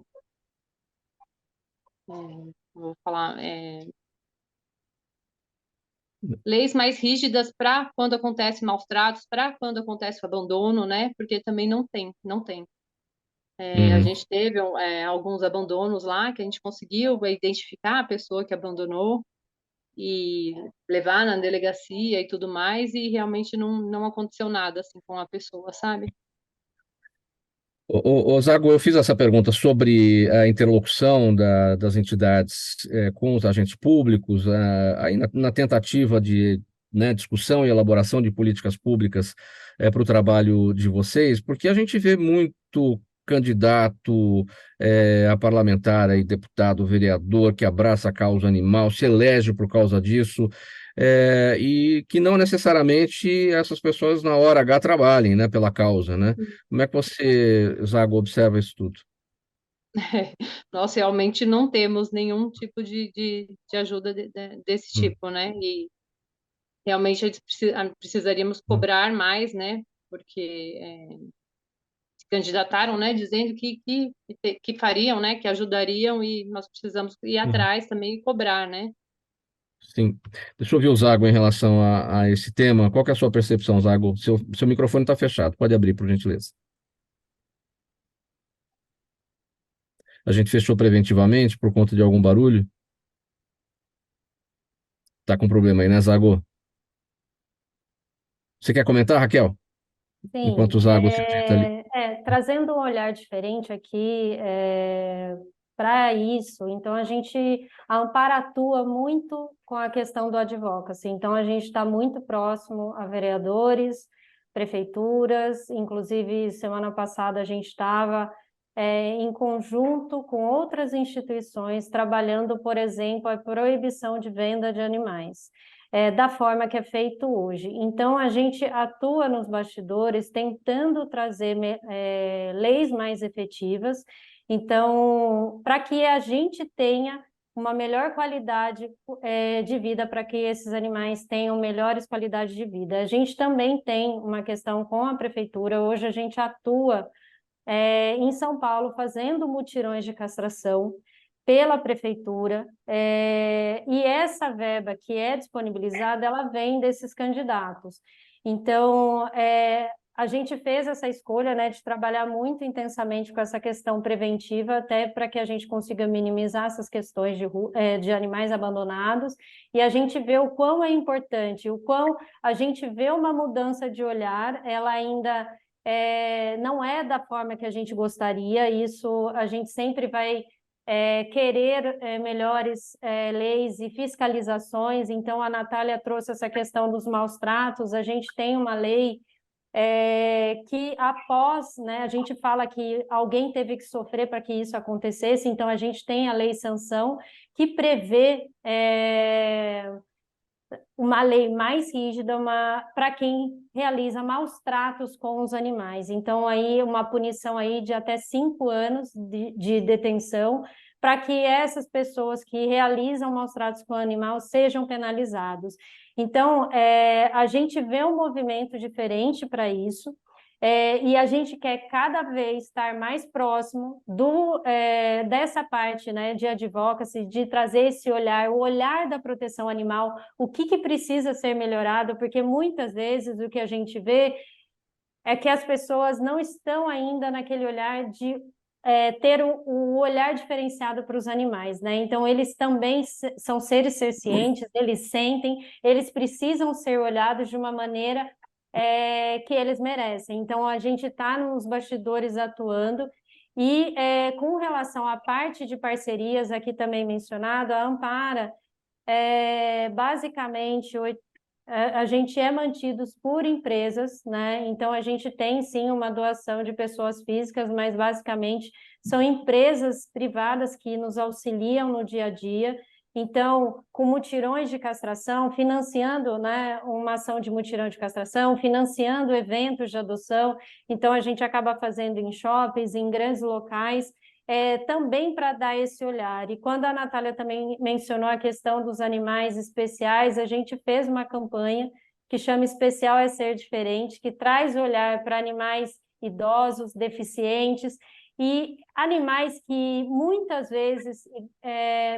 vou falar, leis mais rígidas para quando acontece maus tratos, para quando acontece o abandono, né? Porque também não tem. A Uhum. gente teve alguns abandonos lá que a gente conseguiu identificar a pessoa que abandonou e levar na delegacia e tudo mais, e realmente não aconteceu nada assim com a pessoa, sabe? Zago, eu fiz essa pergunta sobre a interlocução das entidades com os agentes públicos, aí na tentativa de, né, discussão e elaboração de políticas públicas para o trabalho de vocês, porque a gente vê muito candidato a parlamentar, aí, deputado, vereador, que abraça a causa animal, se elege por causa disso, e que não necessariamente essas pessoas na hora H trabalhem, né, pela causa, né? Como é que você, Zago, observa isso tudo? Nós realmente não temos nenhum tipo de ajuda desse Hum, tipo, né? E realmente precisaríamos cobrar mais, né? Porque se candidataram, né? Dizendo que fariam, né? Que ajudariam e nós precisamos ir uhum. atrás também e cobrar, né? Sim. Deixa eu ouvir o Zago em relação a esse tema. Qual que é a sua percepção, Zago? Seu microfone está fechado. Pode abrir, por gentileza. A gente fechou preventivamente por conta de algum barulho? Tá com problema aí, né, Zago? Você quer comentar, Raquel? Enquanto Sim, o Zago se ajeita ali. trazendo um olhar diferente aqui para isso, então a Ampar atua muito com a questão do advocacy, então a gente está muito próximo a vereadores, prefeituras, inclusive semana passada a gente estava em conjunto com outras instituições trabalhando, por exemplo, a proibição de venda de animais da forma que é feito hoje. Então, a gente atua nos bastidores tentando trazer leis mais efetivas, então, para que a gente tenha uma melhor qualidade de vida, para que esses animais tenham melhores qualidades de vida. A gente também tem uma questão com a prefeitura, hoje a gente atua em São Paulo fazendo mutirões de castração pela prefeitura, e essa verba que é disponibilizada, ela vem desses candidatos. Então, a gente fez essa escolha, né, de trabalhar muito intensamente com essa questão preventiva, até para que a gente consiga minimizar essas questões de animais abandonados, e a gente vê o quão é importante, o quão a gente vê uma mudança de olhar, ela ainda não é da forma que a gente gostaria, isso a gente sempre vai querer melhores leis e fiscalizações. Então, a Natália trouxe essa questão dos maus tratos. A gente tem uma lei que após, né, a gente fala que alguém teve que sofrer para que isso acontecesse, então a gente tem a lei sanção que prevê uma lei mais rígida para quem realiza maus tratos com os animais. Então, aí uma punição aí de até 5 anos de detenção para que essas pessoas que realizam maus tratos com o animal sejam penalizados. Então, a gente vê um movimento diferente para isso, e a gente quer cada vez estar mais próximo dessa parte, né, de advocacy, de trazer esse olhar, o olhar da proteção animal, o que precisa ser melhorado, porque muitas vezes o que a gente vê é que as pessoas não estão ainda naquele olhar de ter o olhar diferenciado para os animais, né? Então, eles também são seres sencientes, eles sentem, eles precisam ser olhados de uma maneira que eles merecem. Então, a gente está nos bastidores atuando e com relação à parte de parcerias, aqui também mencionado, a Ampara, basicamente, a gente é mantidos por empresas, né? Então, a gente tem, sim, uma doação de pessoas físicas, mas, basicamente, são empresas privadas que nos auxiliam no dia a dia. Então, com mutirões de castração, financiando, né, uma ação de mutirão de castração, financiando eventos de adoção. Então, a gente acaba fazendo em shoppings, em grandes locais, também para dar esse olhar. E quando a Natália também mencionou a questão dos animais especiais, a gente fez uma campanha que chama Especial é Ser Diferente, que traz olhar para animais idosos, deficientes, e animais que muitas vezes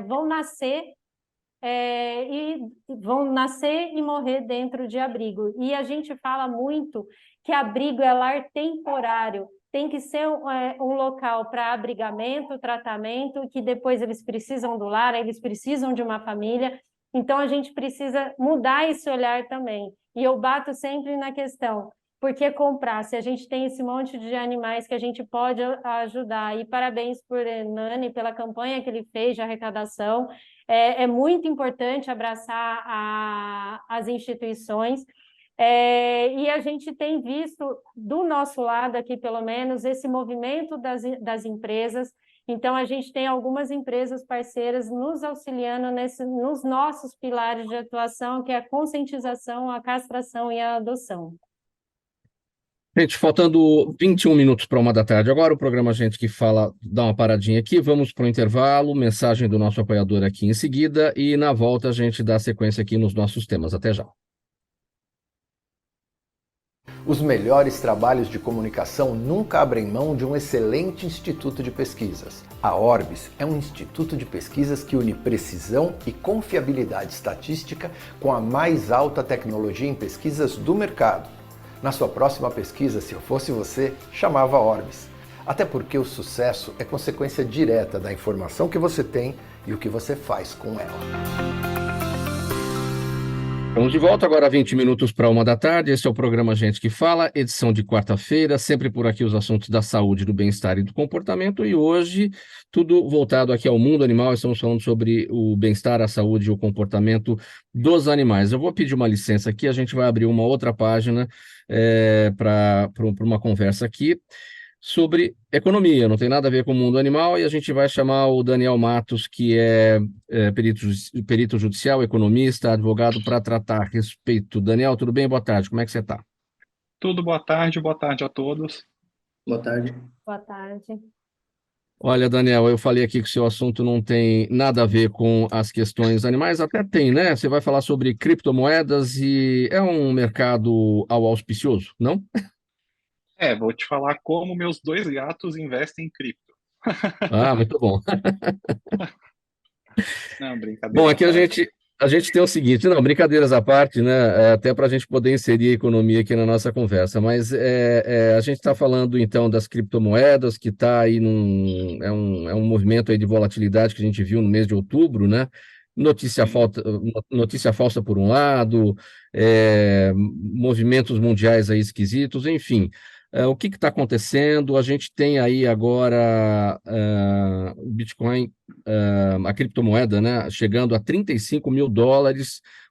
vão nascer e morrer dentro de abrigo. E a gente fala muito que abrigo é lar temporário, tem que ser um local para abrigamento, tratamento, que depois eles precisam do lar, eles precisam de uma família, então a gente precisa mudar esse olhar também. E eu bato sempre na questão, por que comprar? Se a gente tem esse monte de animais que a gente pode ajudar. E parabéns por Nani, pela campanha que ele fez de arrecadação. É muito importante abraçar as instituições. E a gente tem visto, do nosso lado aqui, pelo menos, esse movimento das empresas. Então, a gente tem algumas empresas parceiras nos auxiliando nos nossos pilares de atuação, que é a conscientização, a castração e a adoção. Gente, faltando 21 minutos para 1 da tarde. Agora o programa Gente que Fala dá uma paradinha aqui. Vamos para o intervalo, mensagem do nosso apoiador aqui em seguida. E na volta a gente dá sequência aqui nos nossos temas. Até já. Os melhores trabalhos de comunicação nunca abrem mão de um excelente instituto de pesquisas. A Orbis é um instituto de pesquisas que une precisão e confiabilidade estatística com a mais alta tecnologia em pesquisas do mercado. Na sua próxima pesquisa, se eu fosse você, chamava Orbis. Até porque o sucesso é consequência direta da informação que você tem e o que você faz com ela. Estamos de volta agora, 20 minutos para 1 da tarde. Esse é o programa Gente que Fala, edição de quarta-feira, sempre por aqui os assuntos da saúde, do bem-estar e do comportamento. E hoje, tudo voltado aqui ao mundo animal. Estamos falando sobre o bem-estar, a saúde e o comportamento dos animais. Eu vou pedir uma licença aqui, a gente vai abrir uma outra página para uma conversa aqui sobre economia, não tem nada a ver com o mundo animal, e a gente vai chamar o Daniel Matos, que é perito judicial, economista, advogado, para tratar a respeito. Daniel, tudo bem? Boa tarde, como é que você está? Tudo boa tarde a todos. Boa tarde. Boa tarde. Olha, Daniel, eu falei aqui que o seu assunto não tem nada a ver com as questões animais, até tem, né? Você vai falar sobre criptomoedas e é um mercado auspicioso, não? Vou te falar como meus 2 gatos investem em cripto. Ah, muito bom. Não, brincadeira. Bom, aqui a gente tem o seguinte, não, brincadeiras à parte, né? Até para a gente poder inserir a economia aqui na nossa conversa, mas a gente está falando então das criptomoedas, que está aí é um movimento aí de volatilidade que a gente viu no mês de outubro, né? Notícia falsa por um lado, movimentos mundiais aí esquisitos, enfim. O que está acontecendo? A gente tem aí agora o Bitcoin, a criptomoeda, né, chegando a $35 mil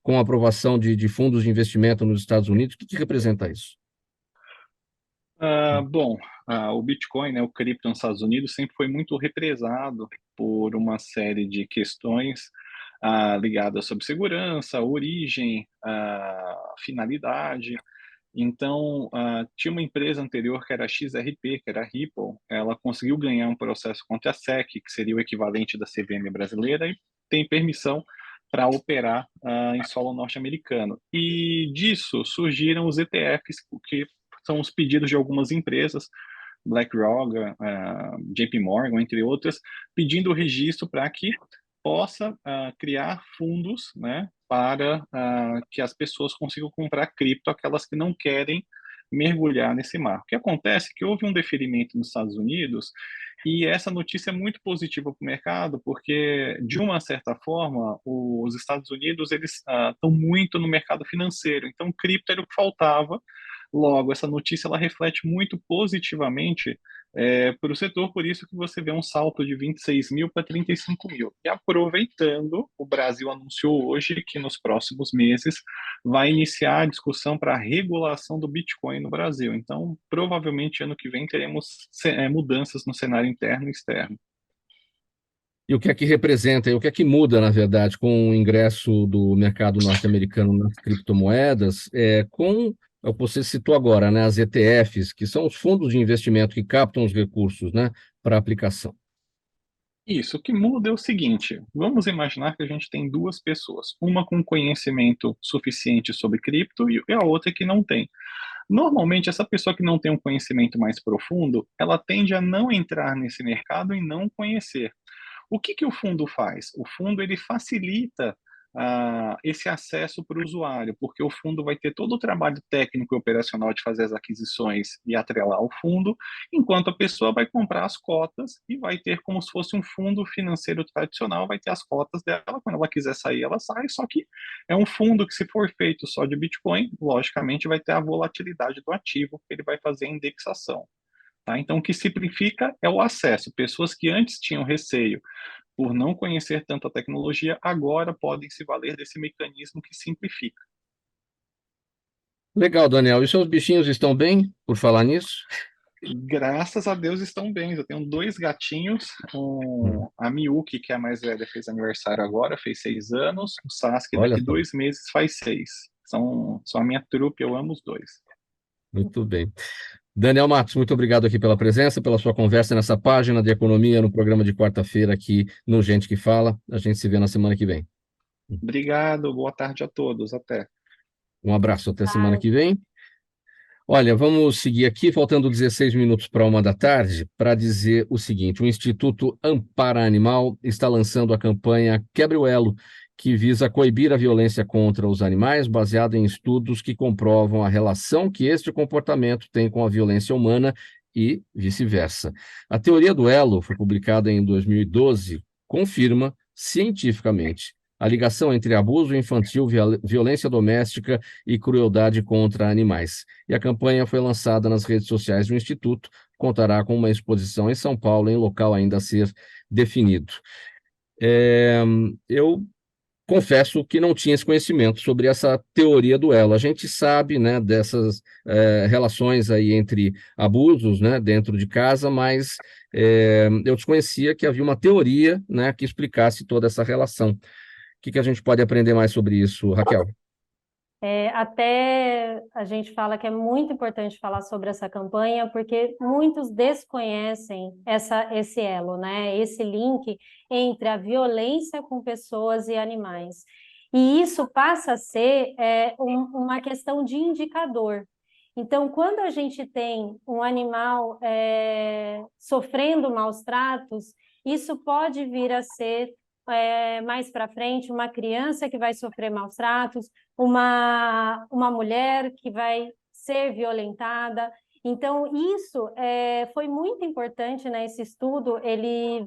com a aprovação de fundos de investimento nos Estados Unidos. O que representa isso? O Bitcoin, né, o cripto nos Estados Unidos, sempre foi muito represado por uma série de questões ligadas sobre segurança, origem, finalidade. Então, tinha uma empresa anterior que era a XRP, que era a Ripple, ela conseguiu ganhar um processo contra a SEC, que seria o equivalente da CVM brasileira, e tem permissão para operar em solo norte-americano. E disso surgiram os ETFs, que são os pedidos de algumas empresas, BlackRock, JP Morgan, entre outras, pedindo o registro para que possa criar fundos, né, para que as pessoas consigam comprar cripto, aquelas que não querem mergulhar nesse mar. O que acontece é que houve um deferimento nos Estados Unidos e essa notícia é muito positiva para o mercado, porque, de uma certa forma, os Estados Unidos eles estão muito no mercado financeiro, então cripto era o que faltava. Logo, essa notícia ela reflete muito positivamente para o setor, por isso que você vê um salto de 26 mil para 35 mil. E aproveitando, o Brasil anunciou hoje que nos próximos meses vai iniciar a discussão para a regulação do Bitcoin no Brasil. Então, provavelmente, ano que vem teremos mudanças no cenário interno e externo. E o que é que representa, e o que é que muda, na verdade, com o ingresso do mercado norte-americano nas criptomoedas, com o que você citou agora, né, as ETFs, que são os fundos de investimento que captam os recursos, né, para aplicação. Isso, o que muda é o seguinte, vamos imaginar que a gente tem 2 pessoas, uma com conhecimento suficiente sobre cripto e a outra que não tem. Normalmente, essa pessoa que não tem um conhecimento mais profundo, ela tende a não entrar nesse mercado e não conhecer. O que o fundo faz? O fundo ele facilita esse acesso para o usuário, porque o fundo vai ter todo o trabalho técnico e operacional de fazer as aquisições e atrelar o fundo, enquanto a pessoa vai comprar as cotas e vai ter como se fosse um fundo financeiro tradicional, vai ter as cotas dela, quando ela quiser sair, ela sai, só que é um fundo que, se for feito só de Bitcoin, logicamente vai ter a volatilidade do ativo, que ele vai fazer a indexação. Tá? Então, o que simplifica é o acesso. Pessoas que antes tinham receio por não conhecer tanto a tecnologia, agora podem se valer desse mecanismo que simplifica. Legal, Daniel. E seus bichinhos estão bem, por falar nisso? Graças a Deus estão bem. Eu tenho 2 gatinhos. A Miyuki, que é a mais velha, fez aniversário agora, fez 6 anos. O Sasuke, Olha daqui só. 2 meses, faz 6. São a minha trupe, eu amo os 2. Muito bem. Daniel Matos, muito obrigado aqui pela presença, pela sua conversa nessa página de economia no programa de quarta-feira aqui no Gente que Fala. A gente se vê na semana que vem. Obrigado, boa tarde a todos. Até. Um abraço, até semana que vem. Olha, vamos seguir aqui, faltando 16 minutos para 1 da tarde, para dizer o seguinte: o Instituto Ampara Animal está lançando a campanha Quebre o Elo, que visa coibir a violência contra os animais, baseado em estudos que comprovam a relação que este comportamento tem com a violência humana e vice-versa. A teoria do elo, foi publicada em 2012, confirma cientificamente a ligação entre abuso infantil, violência doméstica e crueldade contra animais. E a campanha foi lançada nas redes sociais do Instituto, contará com uma exposição em São Paulo, em local ainda a ser definido. Eu confesso que não tinha esse conhecimento sobre essa teoria do elo. A gente sabe, né, dessas relações aí entre abusos, né, dentro de casa, mas eu desconhecia que havia uma teoria, né, que explicasse toda essa relação. O que a gente pode aprender mais sobre isso, Raquel? Até a gente fala que é muito importante falar sobre essa campanha, porque muitos desconhecem esse elo, né? Esse link entre a violência com pessoas e animais. E isso passa a ser uma questão de indicador. Então, quando a gente tem um animal sofrendo maus tratos, isso pode vir a ser mais para frente uma criança que vai sofrer maus tratos, uma mulher que vai ser violentada. Então, isso foi muito importante, né? Esse estudo, ele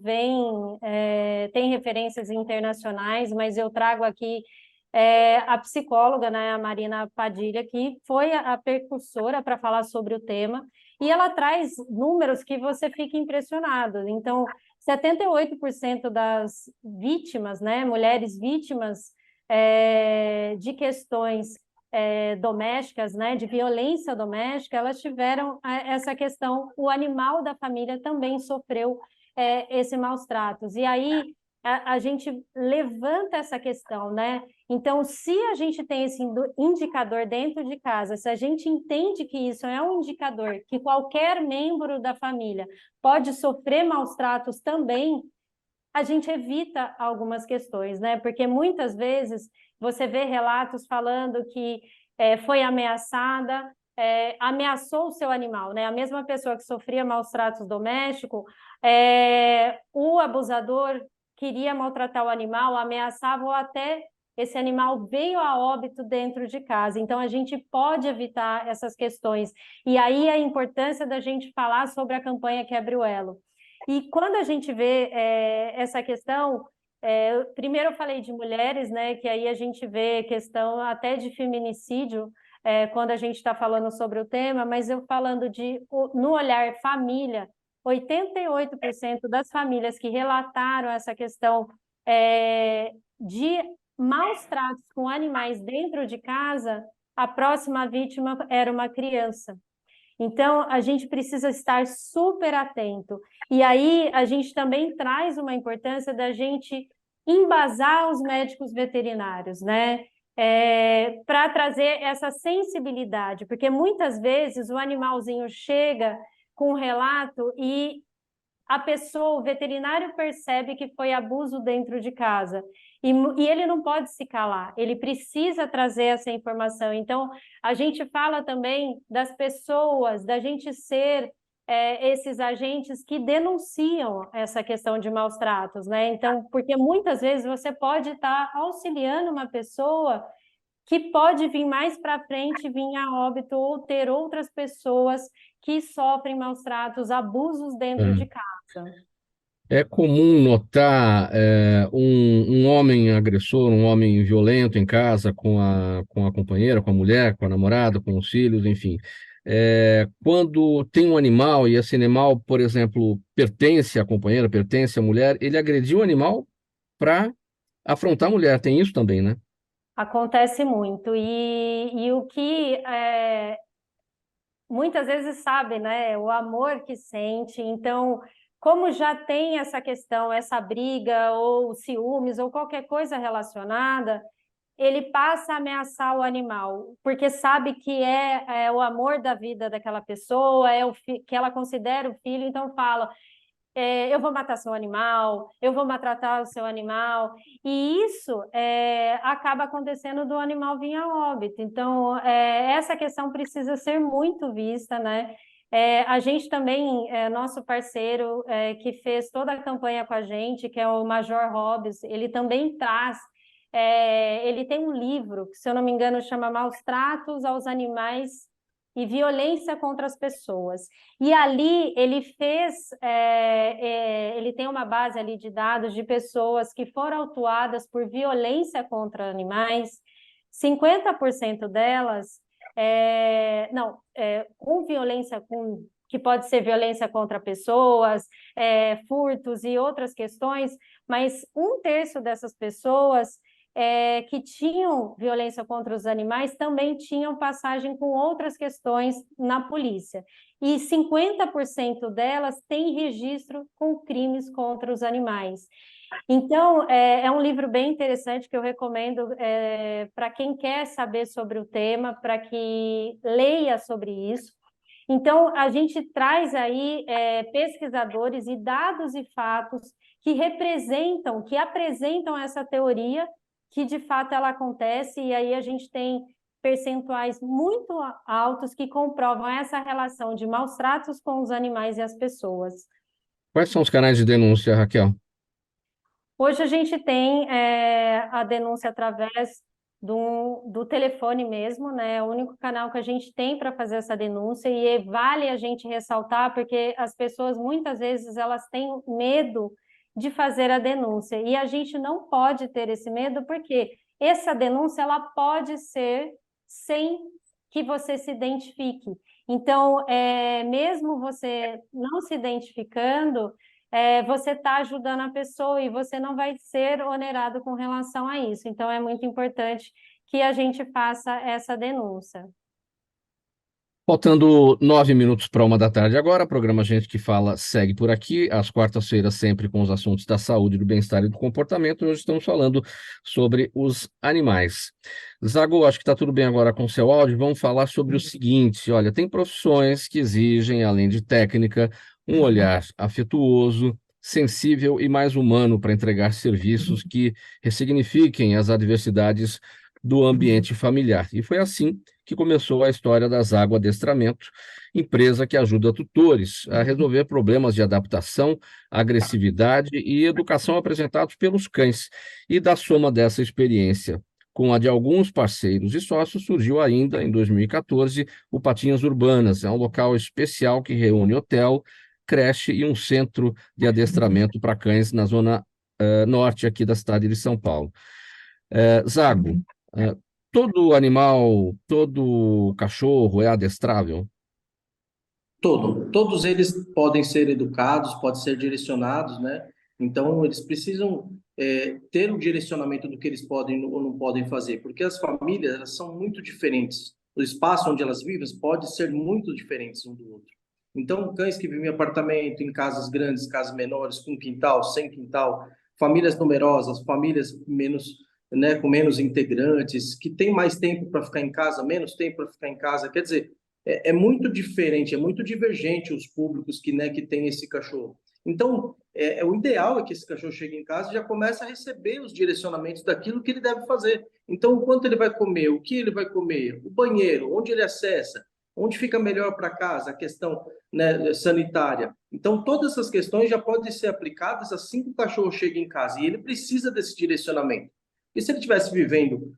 tem referências internacionais, mas eu trago aqui a psicóloga, né, a Marina Padilha, que foi a precursora para falar sobre o tema, e ela traz números que você fica impressionado. Então, 78% das vítimas, né, mulheres vítimas de questões domésticas, né, de violência doméstica, elas tiveram essa questão, o animal da família também sofreu esse maus tratos. E aí a gente levanta essa questão, né? Então, se a gente tem esse indicador dentro de casa, se a gente entende que isso é um indicador, que qualquer membro da família pode sofrer maus tratos também, a gente evita algumas questões, né? Porque muitas vezes você vê relatos falando que foi ameaçada, ameaçou o seu animal, né? A mesma pessoa que sofria maus tratos domésticos, o abusador queria maltratar o animal, ameaçava ou até esse animal veio a óbito dentro de casa. Então, a gente pode evitar essas questões. E aí a importância da gente falar sobre a campanha Quebre o Elo. E quando a gente vê essa questão, primeiro eu falei de mulheres, né, que aí a gente vê questão até de feminicídio, quando a gente está falando sobre o tema, mas eu falando no olhar família, 88% das famílias que relataram essa questão de maus tratos com animais dentro de casa, a próxima vítima era uma criança. Então, a gente precisa estar super atento. E aí, a gente também traz uma importância da gente embasar os médicos veterinários, né? Para trazer essa sensibilidade, porque muitas vezes o animalzinho chega com um relato e a pessoa, o veterinário percebe que foi abuso dentro de casa e ele não pode se calar, ele precisa trazer essa informação. Então, a gente fala também das pessoas, da gente ser esses agentes que denunciam essa questão de maus tratos, né? Então, porque muitas vezes você pode estar auxiliando uma pessoa que pode vir mais para frente, vir a óbito, ou ter outras pessoas que sofrem maus tratos, abusos dentro de casa. É comum notar um homem agressor, um homem violento em casa com a companheira, com a mulher, com a namorada, com os filhos, enfim. Quando tem um animal e esse animal, por exemplo, pertence à companheira, pertence à mulher, ele agrediu o animal para afrontar a mulher. Tem isso também, né? Acontece muito. E o que muitas vezes sabe, né? O amor que sente. Então, como já tem essa questão, essa briga, ou ciúmes, ou qualquer coisa relacionada, ele passa a ameaçar o animal, porque sabe que é o amor da vida daquela pessoa, que ela considera o filho, então fala, eu vou matar seu animal, eu vou maltratar o seu animal, e isso acaba acontecendo do animal vir a óbito. Então, essa questão precisa ser muito vista, né? A gente também, nosso parceiro que fez toda a campanha com a gente, que é o Major Hobbs, ele também traz, ele tem um livro, que se eu não me engano chama Maus Tratos aos Animais e Violência contra as Pessoas. E ali ele fez, ele tem uma base ali de dados de pessoas que foram autuadas por violência contra animais, 50% delas, com violência, que pode ser violência contra pessoas, furtos e outras questões, mas 1/3 dessas pessoas que tinham violência contra os animais também tinham passagem com outras questões na polícia. E 50% delas têm registro com crimes contra os animais. Então, é um livro bem interessante que eu recomendo para quem quer saber sobre o tema, para que leia sobre isso. Então, a gente traz aí pesquisadores e dados e fatos que apresentam essa teoria, que de fato ela acontece, e aí a gente tem percentuais muito altos que comprovam essa relação de maus tratos com os animais e as pessoas. Quais são os canais de denúncia, Raquel? Hoje a gente tem a denúncia através do telefone mesmo, né? É o único canal que a gente tem para fazer essa denúncia, e vale a gente ressaltar, porque as pessoas muitas vezes elas têm medo de fazer a denúncia, e a gente não pode ter esse medo, porque essa denúncia ela pode ser sem que você se identifique. Então, mesmo você não se identificando, você está ajudando a pessoa e você não vai ser onerado com relação a isso. Então, é muito importante que a gente faça essa denúncia. Faltando 9 minutos para 1 da tarde agora, o programa Gente que Fala segue por aqui, às quartas-feiras sempre com os assuntos da saúde, do bem-estar e do comportamento. Hoje estamos falando sobre os animais. Zago, acho que está tudo bem agora com o seu áudio. Vamos falar sobre o seguinte, olha, tem profissões que exigem, além de técnica, um olhar afetuoso, sensível e mais humano para entregar serviços que ressignifiquem as adversidades do ambiente familiar. E foi assim que começou a história da Zago Adestramento, empresa que ajuda tutores a resolver problemas de adaptação, agressividade e educação apresentados pelos cães. E da soma dessa experiência com a de alguns parceiros e sócios, surgiu ainda, em 2014, o Patinhas Urbanas. É um local especial que reúne hotel, creche e um centro de adestramento para cães na zona norte aqui da cidade de São Paulo. Zago, todo animal, todo cachorro é adestrável? Todos eles podem ser educados, podem ser direcionados, né? Então, eles precisam ter um direcionamento do que eles podem ou não podem fazer, porque as famílias, elas são muito diferentes. O espaço onde elas vivem pode ser muito diferentes um do outro. Então, cães que vivem em apartamento, em casas grandes, casas menores, com quintal, sem quintal, famílias numerosas, famílias com menos integrantes, que tem mais tempo para ficar em casa, menos tempo para ficar em casa. Quer dizer, é muito diferente, é muito divergente os públicos que tem esse cachorro. Então, o ideal é que esse cachorro chegue em casa e já comece a receber os direcionamentos daquilo que ele deve fazer. Então, o quanto ele vai comer, o que ele vai comer, o banheiro, onde ele acessa, Onde fica melhor para casa? A questão, né, sanitária. Então, todas essas questões já podem ser aplicadas assim que o cachorro chega em casa. E ele precisa desse direcionamento. E se ele estivesse vivendo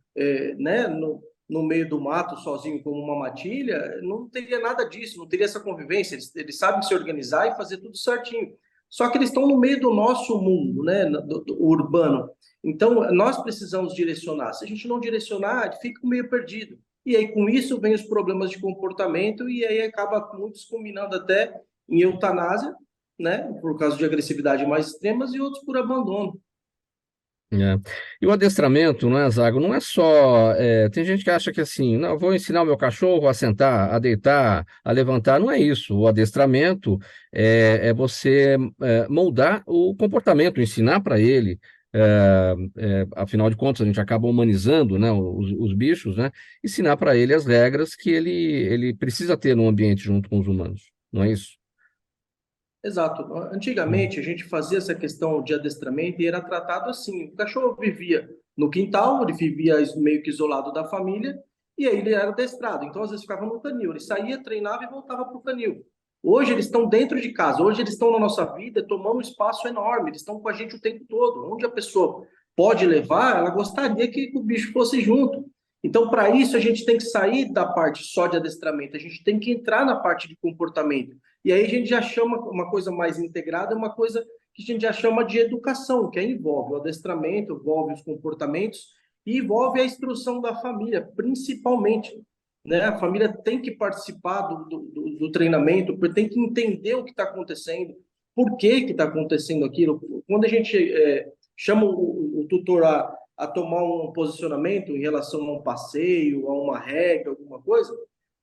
né, no meio do mato, sozinho, como uma matilha, não teria nada disso, não teria essa convivência. Eles sabem se organizar e fazer tudo certinho. Só que eles estão no meio do nosso mundo, né, do urbano. Então, nós precisamos direcionar. Se a gente não direcionar, fica meio perdido. E aí, com isso, vem os problemas de comportamento, e aí acaba muitos combinando até em eutanásia, né, por causa de agressividade mais extremas, e outros por abandono. E o adestramento, não é, Zago? Não é só. Tem gente que acha que assim, não, vou ensinar o meu cachorro a sentar, a deitar, a levantar. Não é isso. O adestramento é você moldar o comportamento, ensinar para ele. Afinal de contas, a gente acaba humanizando, né, os bichos, né? Ensinar para ele as regras que ele precisa ter no ambiente junto com os humanos. Não é isso? Exato. Antigamente, a gente fazia essa questão de adestramento e era tratado assim. O cachorro vivia no quintal, ele vivia meio que isolado da família, e aí ele era adestrado. Então, às vezes, ficava no canil. Ele saía, treinava e voltava para o canil. Hoje, eles estão dentro de casa. Hoje, eles estão na nossa vida, tomando um espaço enorme. Eles estão com a gente o tempo todo. Onde a pessoa pode levar, ela gostaria que o bicho fosse junto. Então, para isso, a gente tem que sair da parte só de adestramento. A gente tem que entrar na parte de comportamento. E aí a gente já chama uma coisa mais integrada, uma coisa que a gente já chama de educação, que aí envolve o adestramento, envolve os comportamentos e envolve a instrução da família, principalmente. Né? A família tem que participar do treinamento, tem que entender o que está acontecendo, por que está acontecendo aquilo. Quando a gente chama o tutor a tomar um posicionamento em relação a um passeio, a uma regra, alguma coisa,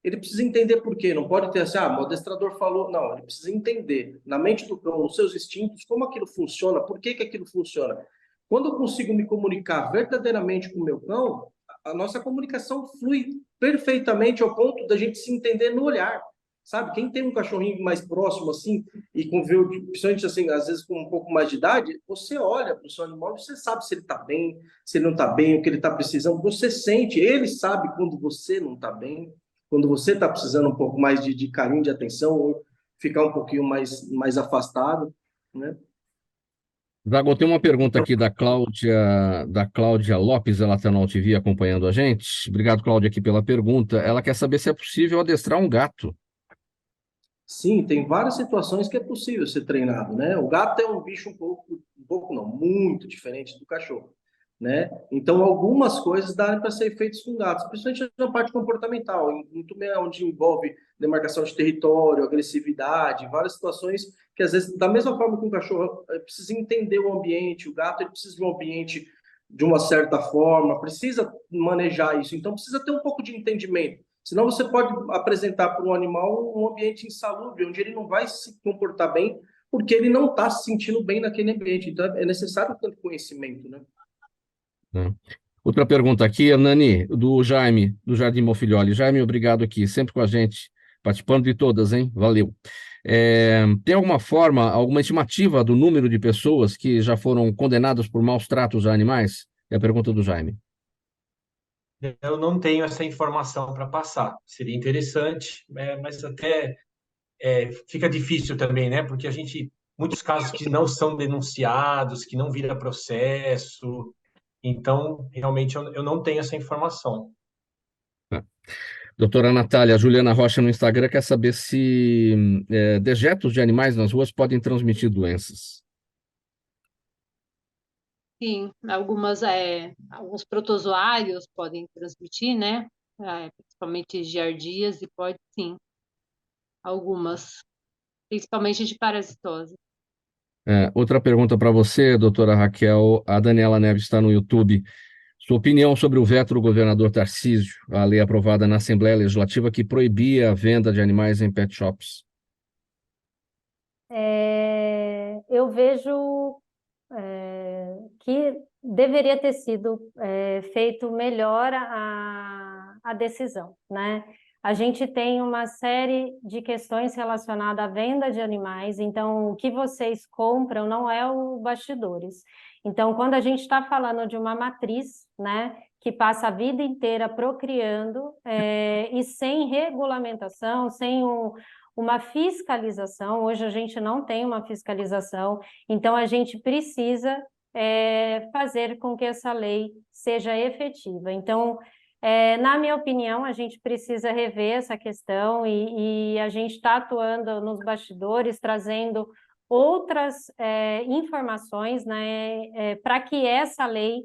ele precisa entender por quê. Não pode ter assim, o adestrador falou. Não, ele precisa entender, na mente do cão, nos seus instintos, como aquilo funciona, por que aquilo funciona. Quando eu consigo me comunicar verdadeiramente com o meu cão, a nossa comunicação flui perfeitamente ao ponto da gente se entender no olhar. Sabe, quem tem um cachorrinho mais próximo, assim, e conviveu, principalmente, assim, às vezes com um pouco mais de idade, você olha para o seu animal e você sabe se ele está bem, se ele não está bem, o que ele está precisando. Você sente, ele sabe quando você não está bem, quando você está precisando um pouco mais de carinho, de atenção, ou ficar um pouquinho mais afastado, né? Zago, tem uma pergunta aqui da Cláudia Lopes, ela está na TV acompanhando a gente. Obrigado, Cláudia, aqui pela pergunta. Ela quer saber se é possível adestrar um gato. Sim, tem várias situações que é possível ser treinado, né? O gato é um bicho um pouco não, muito diferente do cachorro, né? Então, algumas coisas dá para ser feitas com gatos, principalmente na parte comportamental, onde envolve demarcação de território, agressividade, várias situações que, às vezes, da mesma forma que um cachorro precisa entender o ambiente, o gato ele precisa de um ambiente de uma certa forma, precisa manejar isso, então precisa ter um pouco de entendimento. Senão você pode apresentar para um animal um ambiente insalubre, onde ele não vai se comportar bem, porque ele não está se sentindo bem naquele ambiente. Então, é necessário tanto conhecimento, né? Outra pergunta aqui, Nani, do Jaime, do Jardim Monfilholi. Jaime, obrigado aqui, sempre com a gente, participando de todas, hein? Valeu. Tem alguma forma, alguma estimativa do número de pessoas que já foram condenadas por maus tratos a animais? É a pergunta do Jaime. Eu não tenho essa informação para passar. Seria interessante, mas até fica difícil também, né? Porque muitos casos que não são denunciados, que não vira processo. Então, realmente, eu não tenho essa informação. Doutora Natália, Juliana Rocha no Instagram quer saber se dejetos de animais nas ruas podem transmitir doenças. Sim, alguns protozoários podem transmitir, né? Principalmente giardias, e pode sim, algumas, principalmente de parasitose. Outra pergunta para você, doutora Raquel. A Daniela Neves está no YouTube. Sua opinião sobre o veto do governador Tarcísio, a lei aprovada na Assembleia Legislativa que proibia a venda de animais em pet shops. Eu vejo que deveria ter sido feito melhor a decisão, né? a gente tem uma série de questões relacionadas à venda de animais, então o que vocês compram não é o bastidores. Então, quando a gente está falando de uma matriz, né, que passa a vida inteira procriando, e sem regulamentação, sem uma fiscalização, hoje a gente não tem uma fiscalização, então a gente precisa fazer com que essa lei seja efetiva. Então, na minha opinião, a gente precisa rever essa questão e a gente está atuando nos bastidores, trazendo outras informações, né, para que essa lei,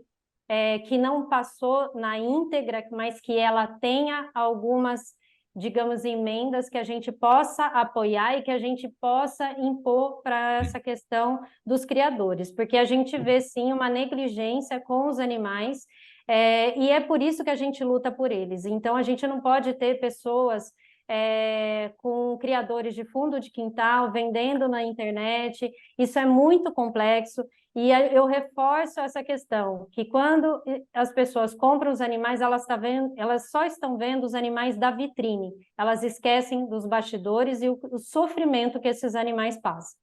que não passou na íntegra, mas que ela tenha algumas, digamos, emendas que a gente possa apoiar e que a gente possa impor para essa questão dos criadores, porque a gente vê, sim, uma negligência com os animais, e é por isso que a gente luta por eles. Então, a gente não pode ter pessoas com criadores de fundo de quintal, vendendo na internet, isso é muito complexo, e eu reforço essa questão, que quando as pessoas compram os animais, elas só estão vendo os animais da vitrine, elas esquecem dos bastidores e o sofrimento que esses animais passam.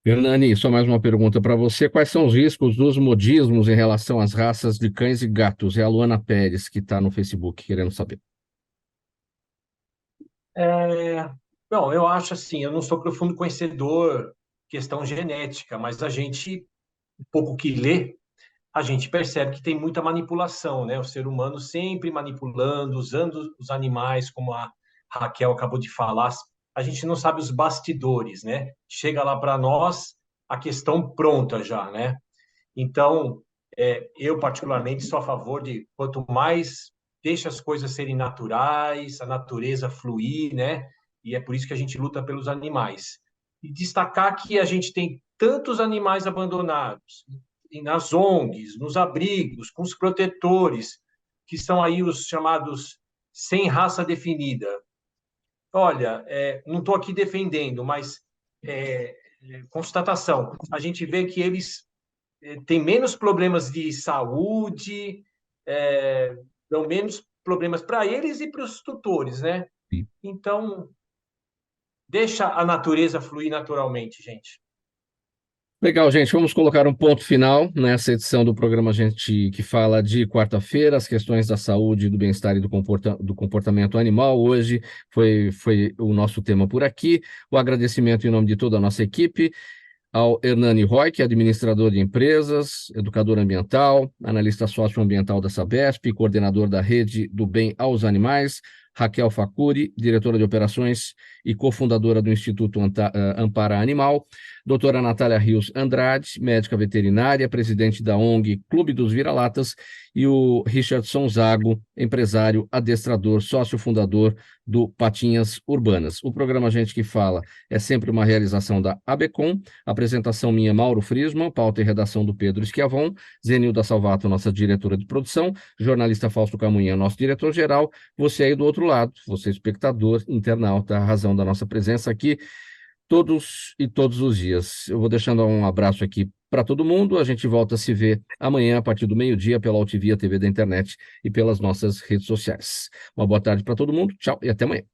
Hernani, só mais uma pergunta para você. Quais são os riscos dos modismos em relação às raças de cães e gatos? É a Luana Pérez, que está no Facebook, querendo saber. Não, eu acho assim, eu não sou profundo conhecedor questão genética, mas a gente, um pouco que lê, a gente percebe que tem muita manipulação, né? O ser humano sempre manipulando, usando os animais, como a Raquel acabou de falar. A gente não sabe os bastidores, né? Chega lá para nós a questão pronta já, né? Então, eu particularmente sou a favor de quanto mais deixa as coisas serem naturais, a natureza fluir, né? E é por isso que a gente luta pelos animais. E destacar que a gente tem tantos animais abandonados, nas ONGs, nos abrigos, com os protetores, que são aí os chamados sem raça definida. Olha, não estou aqui defendendo, mas constatação, a gente vê que eles têm menos problemas de saúde, dão menos problemas para eles e para os tutores, né? Sim. Então, deixa a natureza fluir naturalmente, gente. Legal, gente. Vamos colocar um ponto final nessa edição do programa Gente que Fala de quarta-feira, as questões da saúde, do bem-estar e do comportamento animal. Hoje foi o nosso tema por aqui. O agradecimento em nome de toda a nossa equipe ao Hernani Roy, que é administrador de empresas, educador ambiental, analista socioambiental da Sabesp, coordenador da Rede do Bem aos Animais, Raquel Facuri, diretora de operações e cofundadora do Instituto Ampara Animal, doutora Natália Rios Andrade, médica veterinária, presidente da ONG Clube dos Vira-Latas, e o Richardson Zago, empresário, adestrador, sócio fundador do Patinhas Urbanas. O programa Gente que Fala é sempre uma realização da ABECOM, apresentação minha, Mauro Frisman, pauta e redação do Pedro Schiavon, Zenilda Salvato, nossa diretora de produção, jornalista Fausto Camunha, nosso diretor-geral, você aí do outro lado, você espectador, internauta, a razão da nossa presença aqui, todos e todos os dias. Eu vou deixando um abraço aqui para todo mundo, a gente volta a se ver amanhã a partir do meio-dia pela UTV, a TV da internet e pelas nossas redes sociais. Uma boa tarde para todo mundo, tchau e até amanhã.